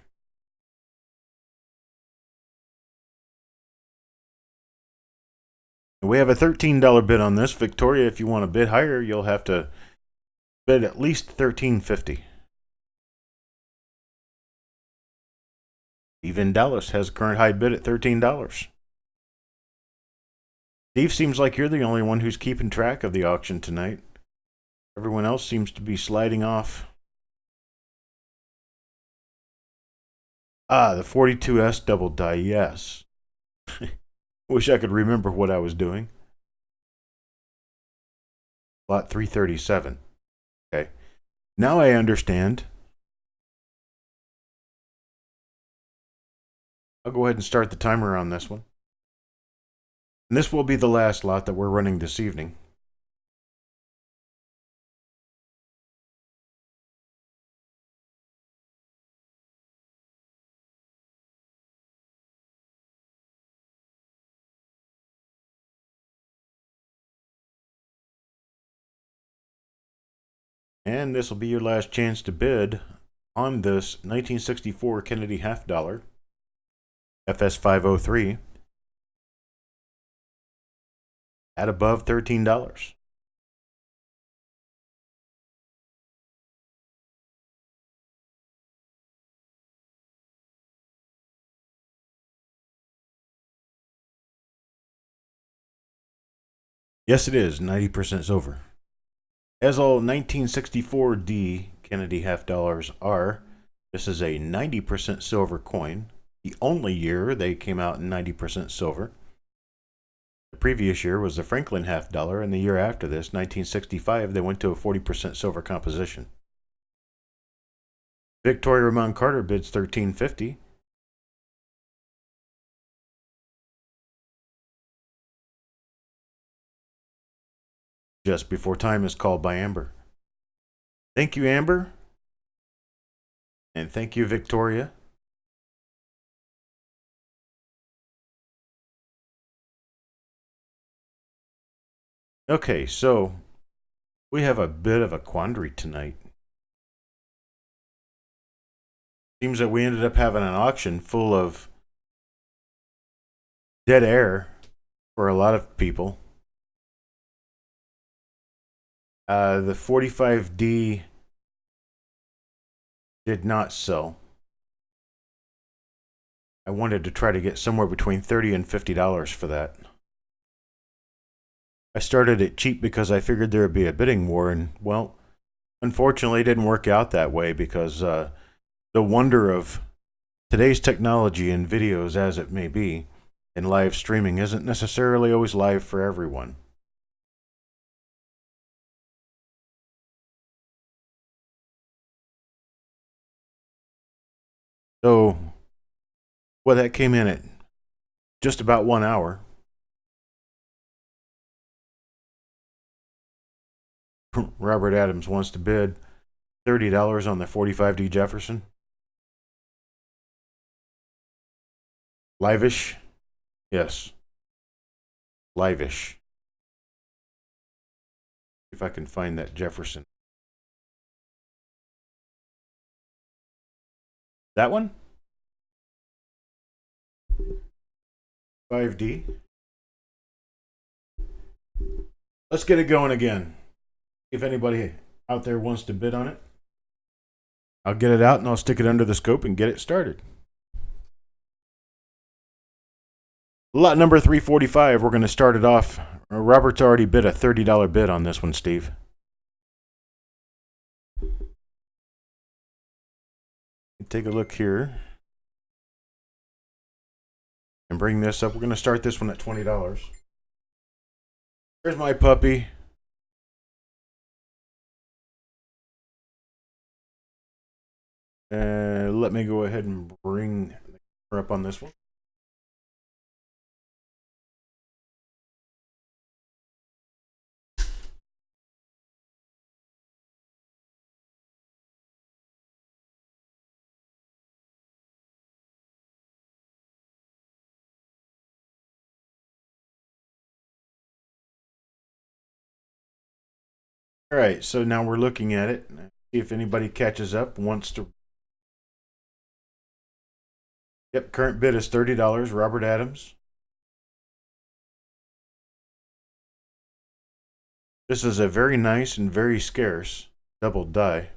We have a $13 bid on this. Victoria, if you want to bid higher, you'll have to bid at least $13.50. Even Dallas has a current high bid at $13. Steve, seems like you're the only one who's keeping track of the auction tonight. Everyone else seems to be sliding off. The 42S double die, yes. Wish I could remember what I was doing. Lot 337. Okay. Now I understand. I'll go ahead and start the timer on this one. And this will be the last lot that we're running this evening. And this will be your last chance to bid on this 1964 Kennedy half dollar, FS503, at above $13. Yes, it is 90% silver. As all 1964D Kennedy half dollars are, this is a 90% silver coin. The only year they came out in 90% silver. The previous year was the Franklin half dollar, and the year after this, 1965, they went to a 40% silver composition. Victoria Ramon Carter bids $13.50. Just before time is called by Amber. Thank you, Amber. And thank you, Victoria. Okay, so we have a bit of a quandary tonight. Seems that we ended up having an auction full of dead air for a lot of people. The 45D did not sell. I wanted to try to get somewhere between $30 and $50 for that. I started it cheap because I figured there would be a bidding war, and well, unfortunately, it didn't work out that way because the wonder of today's technology and videos, as it may be, and live streaming isn't necessarily always live for everyone. So, well, that came in at just about 1 hour. Robert Adams wants to bid $30 on the 45D Jefferson. Live-ish? Yes. Live-ish. If I can find that Jefferson. That one? 5D. Let's get it going again. If anybody out there wants to bid on it, I'll get it out and I'll stick it under the scope and get it started. Lot number 345, we're going to start it off. Robert's already bid a $30 bid on this one, Steve. Take a look here. And bring this up. We're going to start this one at $20. Here's my puppy. Let me go ahead and bring her up on this one. All right, so now we're looking at it. See if anybody catches up, wants to. Yep, current bid is $30, Robert Adams. This is a very nice and very scarce double die.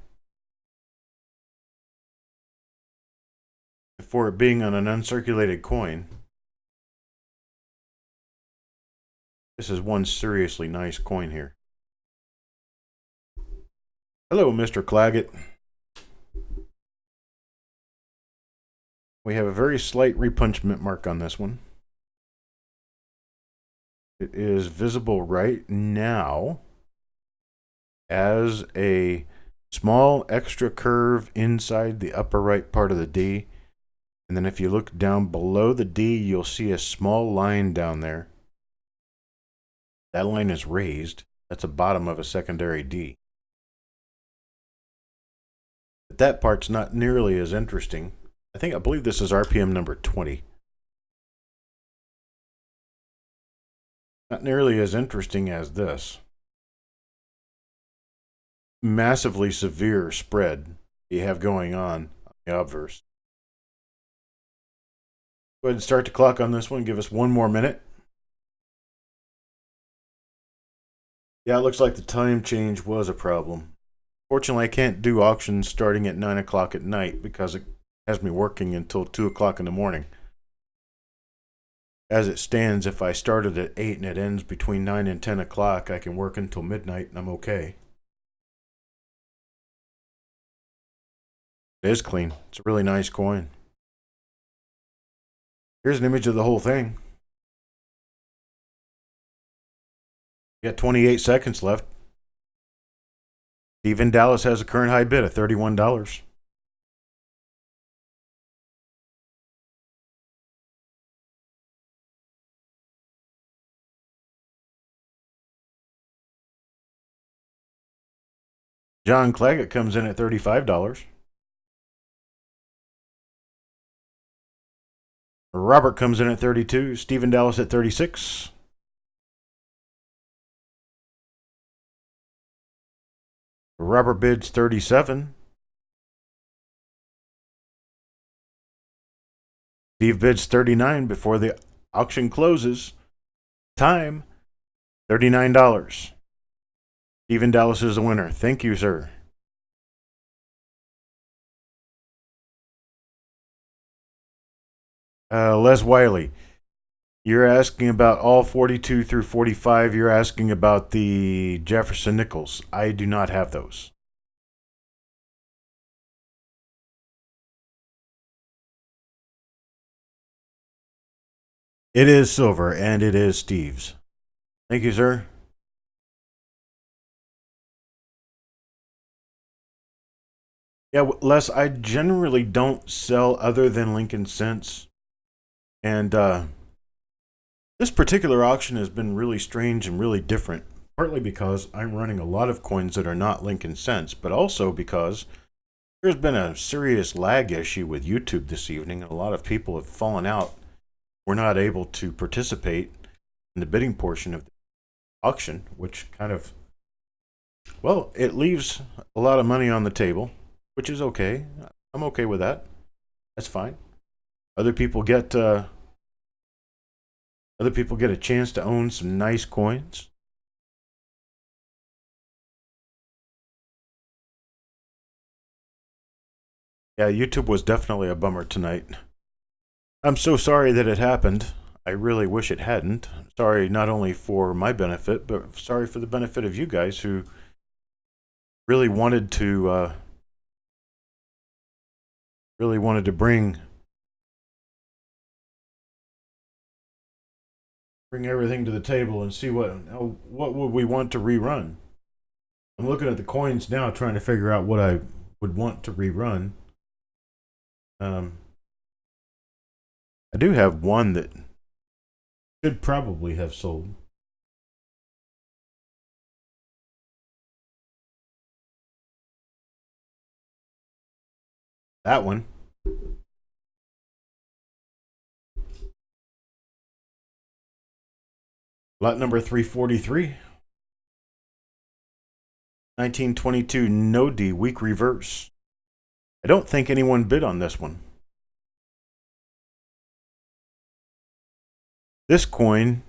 For it being on an uncirculated coin, this is one seriously nice coin here. Hello, Mr. Claggett. We have a very slight repunchment mark on this one. It is visible right now as a small extra curve inside the upper right part of the D. And then if you look down below the D, you'll see a small line down there. That line is raised. That's the bottom of a secondary D. But that part's not nearly as interesting. I believe this is RPM number 20. Not nearly as interesting as this. Massively severe spread you have going on the obverse. Go ahead and start the clock on this one. Give us one more minute. Yeah, it looks like the time change was a problem. Fortunately, I can't do auctions starting at 9 o'clock at night because it has me working until 2 o'clock in the morning. As it stands, if I started at 8 and it ends between 9 and 10 o'clock, I can work until midnight and I'm okay. It is clean. It's a really nice coin. Here's an image of the whole thing. You got 28 seconds left. Stephen Dallas has a current high bid of $31. John Claggett comes in at $35. Robert comes in at 32. Stephen Dallas at 36. Robert bids 37. Steve bids 39 before the auction closes. Time, $39. Stephen Dallas is the winner. Thank you, sir. Les Wiley. You're asking about all 42 through 45. You're asking about the Jefferson nickels. I do not have those. It is silver, and it is Steve's. Thank you, sir. Yeah, Les, I generally don't sell other than Lincoln Cents. And this particular auction has been really strange and really different, partly because I'm running a lot of coins that are not Lincoln Cents, but also because there's been a serious lag issue with YouTube this evening, and a lot of people have fallen out. We're not able to participate in the bidding portion of the auction, which kind of, well, it leaves a lot of money on the table, which is okay. I'm okay with that. That's fine. Other people get a chance to own some nice coins. Yeah, YouTube was definitely a bummer tonight. I'm so sorry that it happened. I really wish it hadn't. Sorry not only for my benefit, but sorry for the benefit of you guys who really wanted to bring everything to the table and see what would we want to rerun. I'm looking at the coins now, trying to figure out what I would want to rerun. I do have one that should probably have sold. That one. Lot number 343. 1922 No D weak reverse. I don't think anyone bid on this one. This coin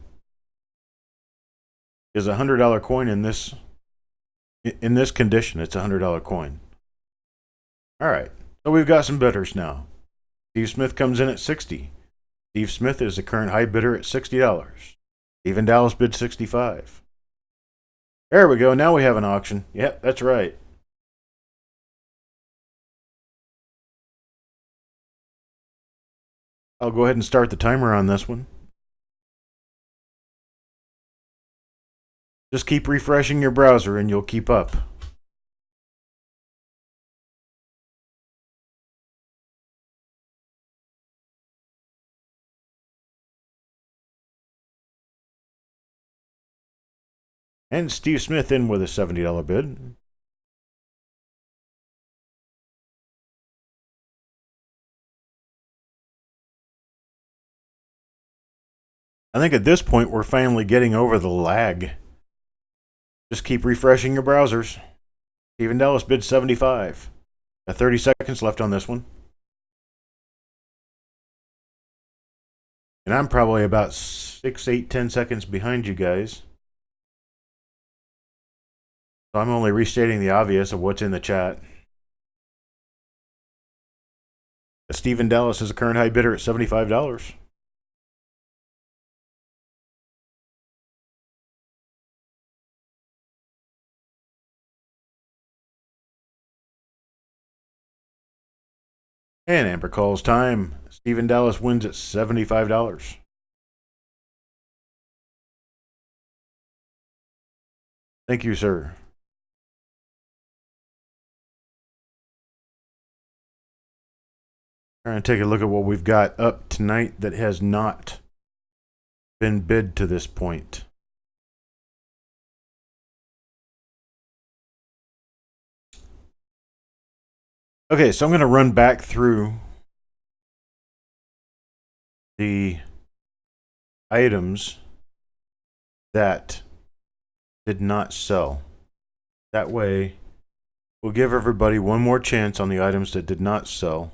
is a $100 coin in this condition. It's a $100 coin. All right, so we've got some bidders now. Steve Smith comes in at 60. Steve Smith is the current high bidder at $60. Stephen Dallas bid 65. There we go. Now we have an auction. Yep, that's right. I'll go ahead and start the timer on this one. Just keep refreshing your browser and you'll keep up. And Steve Smith in with a $70 bid. I think at this point we're finally getting over the lag. Just keep refreshing your browsers. Stephen Dallas bid 75. Got 30 seconds left on this one. And I'm probably about 6, 8, 10 seconds behind you guys. So I'm only restating the obvious of what's in the chat. Stephen Dallas is a current high bidder at $75. And Amber calls time. Stephen Dallas wins at $75. Thank you, sir. Trying to take a look at what we've got up tonight that has not been bid to this point. Okay, so I'm going to run back through the items that did not sell. That way, we'll give everybody one more chance on the items that did not sell.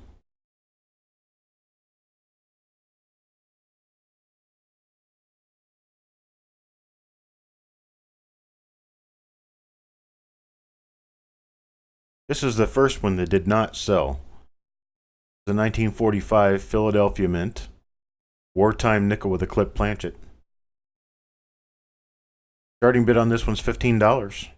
This is the first one that did not sell. The 1945 Philadelphia Mint. Wartime nickel with a clip planchet. Starting bid on this one's $15.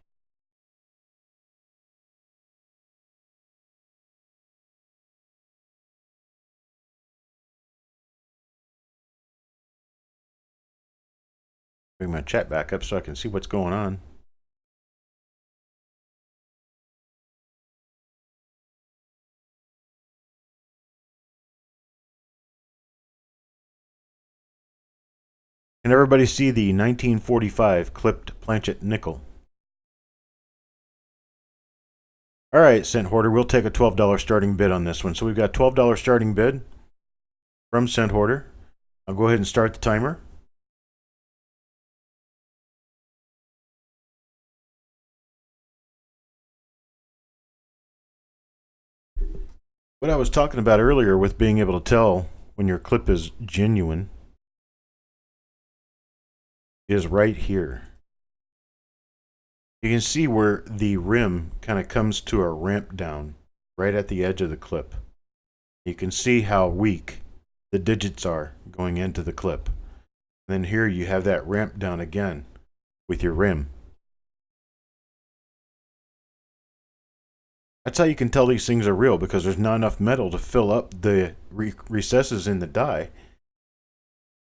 Bring my chat back up so I can see what's going on. Can everybody see the 1945 clipped planchet nickel? All right, Cent Hoarder, we'll take a $12 starting bid on this one. So we've got $12 starting bid from Cent Hoarder. I'll go ahead and start the timer. What I was talking about earlier with being able to tell when your clip is genuine is right here. You can see where the rim kind of comes to a ramp down right at the edge of the clip. You can see how weak the digits are going into the clip. And then here you have that ramp down again with your rim. That's how you can tell these things are real, because there's not enough metal to fill up the recesses in the die,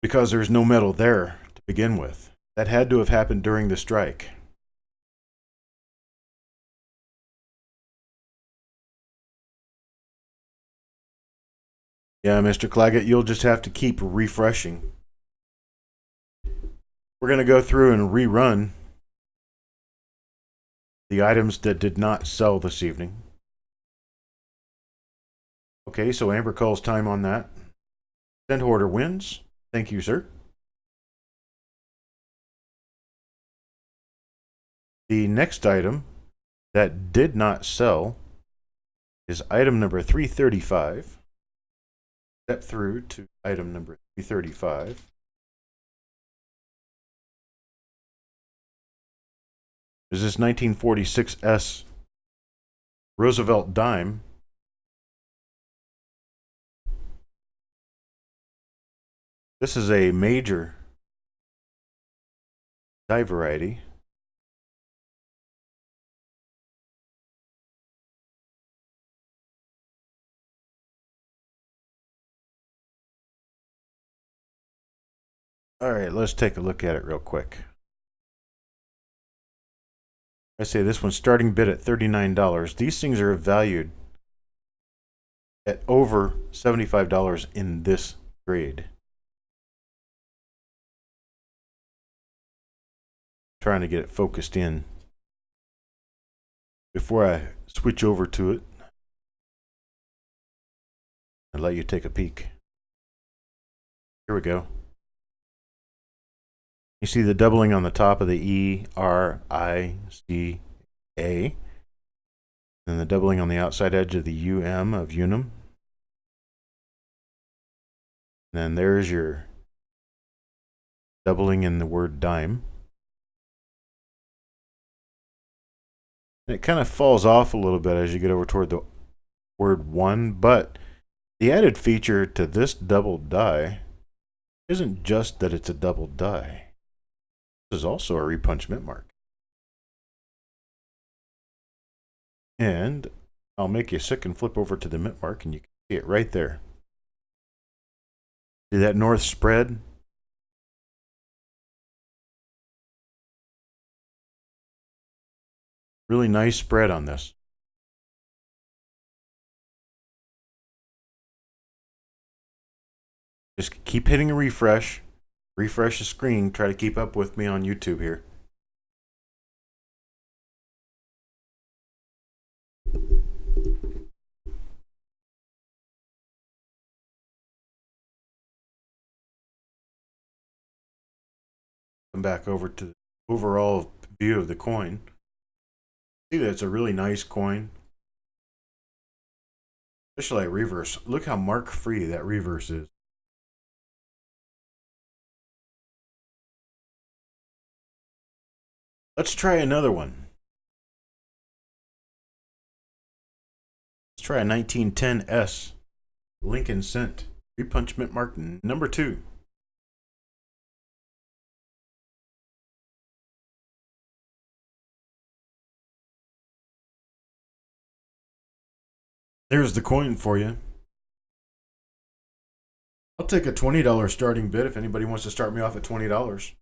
because there's no metal there to begin with. That had to have happened during the strike. Yeah, Mr. Claggett, you'll just have to keep refreshing. We're going to go through and rerun the items that did not sell this evening. Okay, so Amber calls time on that. Cent Hoarder wins. Thank you, sir. The next item that did not sell is item number 335. Step through to item number 335. Is this 1946S Roosevelt dime. This is a major die variety. All right, let's take a look at it real quick. I say this one's starting bid at $39. These things are valued at over $75 in this grade. Trying to get it focused in before I switch over to it and let you take a peek. Here we go. You see the doubling on the top of the E, R, I, C, A. And the doubling on the outside edge of the UM of unum. And then there's your doubling in the word dime. And it kind of falls off a little bit as you get over toward the word one, but the added feature to this double die isn't just that it's a double die. This is also a repunch mint mark. And I'll make you sick and flip over to the mint mark and you can see it right there. See that north spread? Really nice spread on this. Just keep hitting a refresh. Refresh the screen. Try to keep up with me on YouTube here. Come back over to the overall view of the coin. See that it's a really nice coin. Especially that reverse. Look how mark free that reverse is. Let's try another one. Let's try a 1910S Lincoln Cent repunch mint mark number 2. There's the coin for you. I'll take a $20 starting bid if anybody wants to start me off at $20.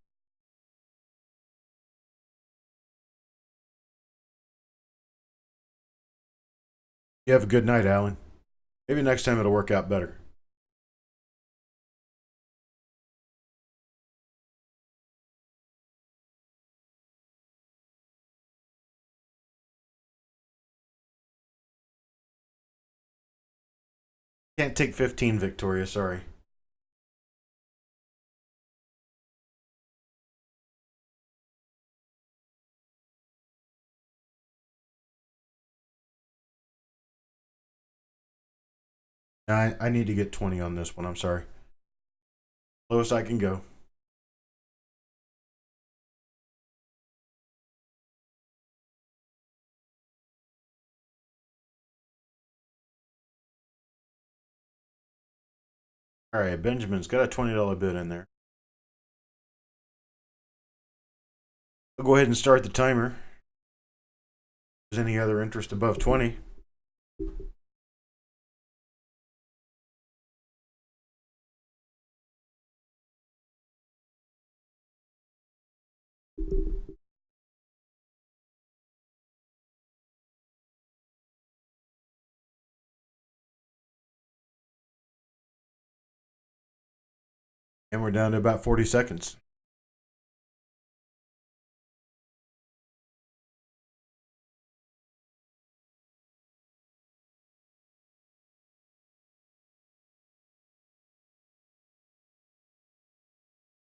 You have a good night, Alan. Maybe next time it'll work out better. Can't take 15, Victoria, sorry. I need to get 20 on this one, I'm sorry. Lowest I can go. All right, Benjamin's got a $20 bid in there. I'll go ahead and start the timer. If there's any other interest above 20. And we're down to about 40 seconds.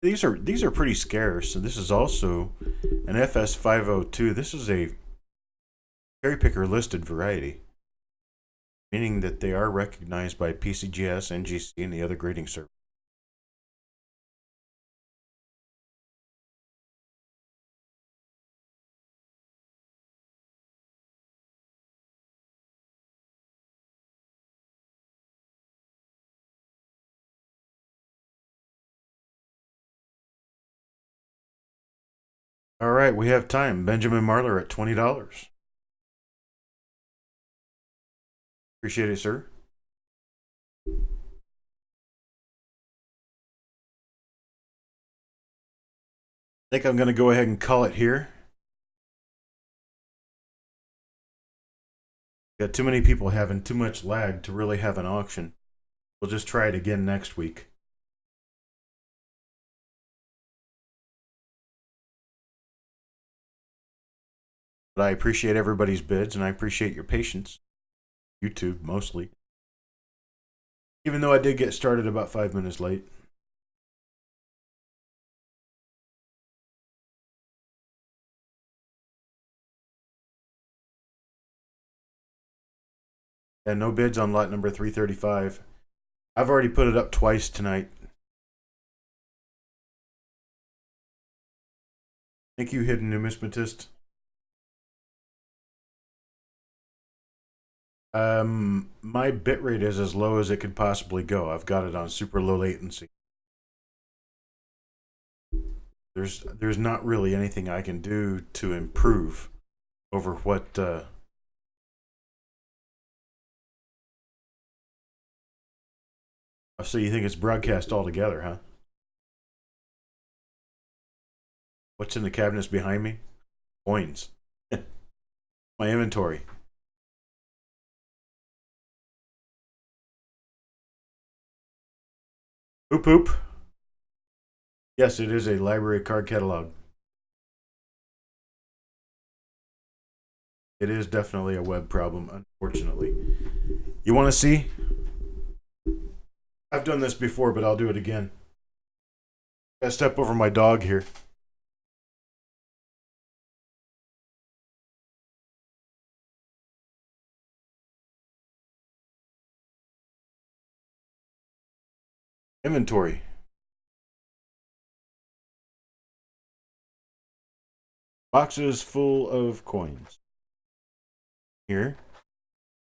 These are pretty scarce. And this is also an FS502. This is a cherry picker listed variety, meaning that they are recognized by PCGS, NGC, and the other grading services. All right, we have time. Benjamin Marler at $20. Appreciate it, sir. I think I'm going to go ahead and call it here. Got too many people having too much lag to really have an auction. We'll just try it again next week. But I appreciate everybody's bids, and I appreciate your patience. YouTube, mostly. Even though I did get started about 5 minutes late. And no bids on lot number 335. I've already put it up twice tonight. Thank you, Hidden Numismatist. My bitrate is as low as it could possibly go. I've got it on super low latency. There's not really anything I can do to improve over what so you think it's broadcast altogether, huh? What's in the cabinets behind me? Coins. My inventory. Poop poop. Yes, it is a library card catalog. It is definitely a web problem, unfortunately. You want to see? I've done this before, but I'll do it again. Gotta step over my dog here. Inventory. Boxes full of coins. Here.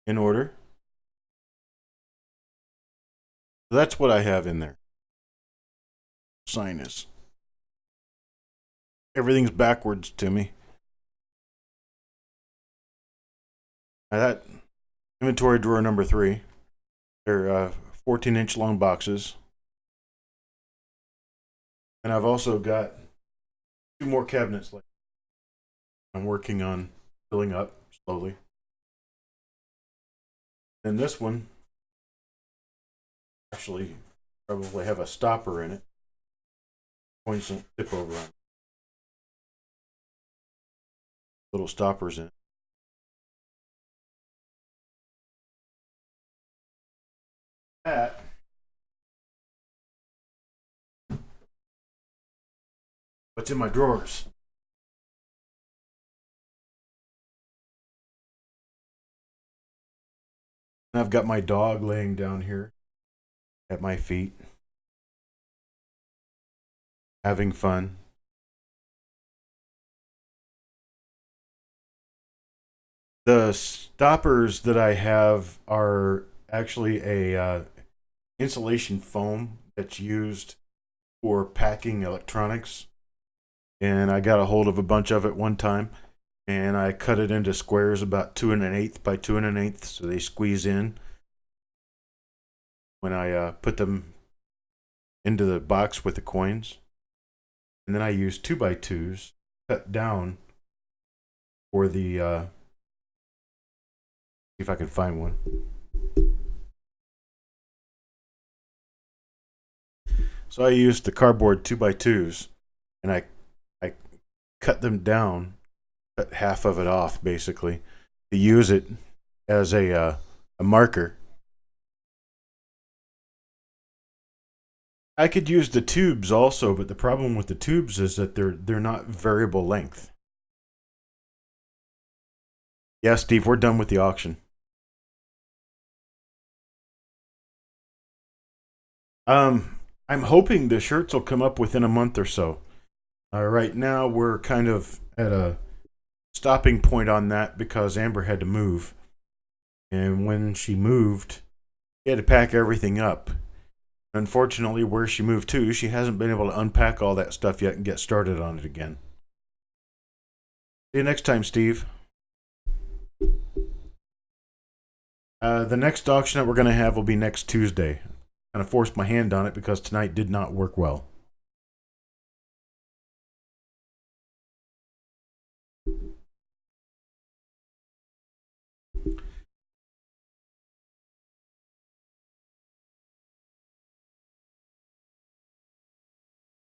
In order. That's what I have in there. Sinus. Everything's backwards to me. Now that Inventory drawer number 3. They're 14-inch long boxes. And I've also got 2 more cabinets I'm working on filling up slowly. And this one actually probably have a stopper in it. Coins don't tip over on it. Little stoppers in it. That what's in my drawers. And I've got my dog laying down here at my feet, having fun. The stoppers that I have are actually a insulation foam that's used for packing electronics. And I got a hold of a bunch of it one time, and I cut it into squares about 2 1/8 by 2 1/8, so they squeeze in when I put them into the box with the coins. And then I use 2x2s cut down for the see if I can find one. So I used the cardboard 2x2s, and I cut them down, cut half of it off basically, to use it as a marker. I could use the tubes also, but the problem with the tubes is that they're not variable length. Yeah, Steve, we're done with the auction. I'm hoping the shirts will come up within a month or so. Right now, we're kind of at a stopping point on that because Amber had to move. And when she moved, she had to pack everything up. Unfortunately, where she moved to, she hasn't been able to unpack all that stuff yet and get started on it again. See you next time, Steve. The next auction that we're going to have will be next Tuesday. Kind of forced my hand on it because tonight did not work well.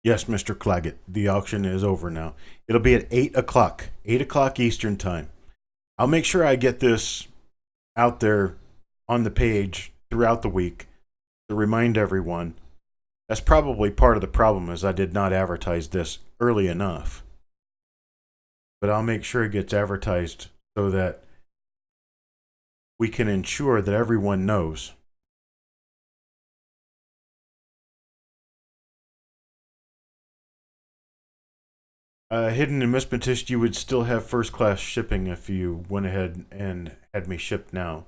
Yes, Mr. Claggett, the auction is over now. It'll be at 8 o'clock, 8 o'clock Eastern Time. I'll make sure I get this out there on the page throughout the week to remind everyone. That's probably part of the problem is I did not advertise this early enough. But I'll make sure it gets advertised so that we can ensure that everyone knows. Hidden and Mismatist, you would still have first class shipping if you went ahead and had me shipped now.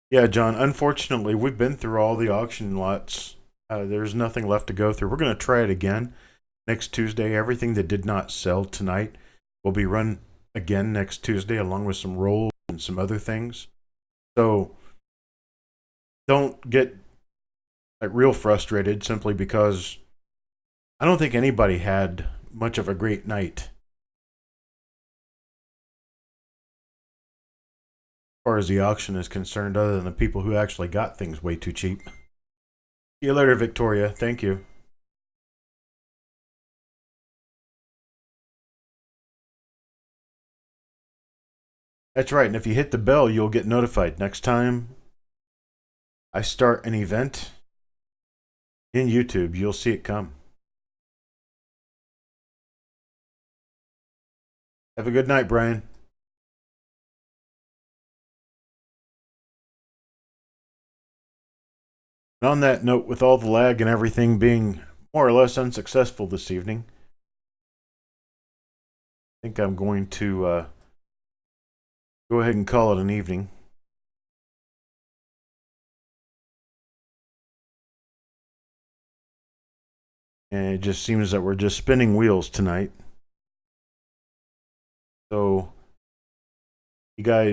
Yeah, John, unfortunately, we've been through all the auction lots. There's nothing left to go through. We're going to try it again next Tuesday. Everything that did not sell tonight will be run again next Tuesday, along with some rolls and some other things. So don't get like real frustrated simply because I don't think anybody had much of a great night. As far as the auction is concerned, other than the people who actually got things way too cheap. See you later, Victoria. Thank you. That's right, and if you hit the bell, you'll get notified next time I start an event in YouTube. You'll see it come. Have a good night, Brian. And on that note, with all the lag and everything being more or less unsuccessful this evening, I think I'm going to go ahead and call it an evening. And it just seems that we're just spinning wheels tonight. So you guys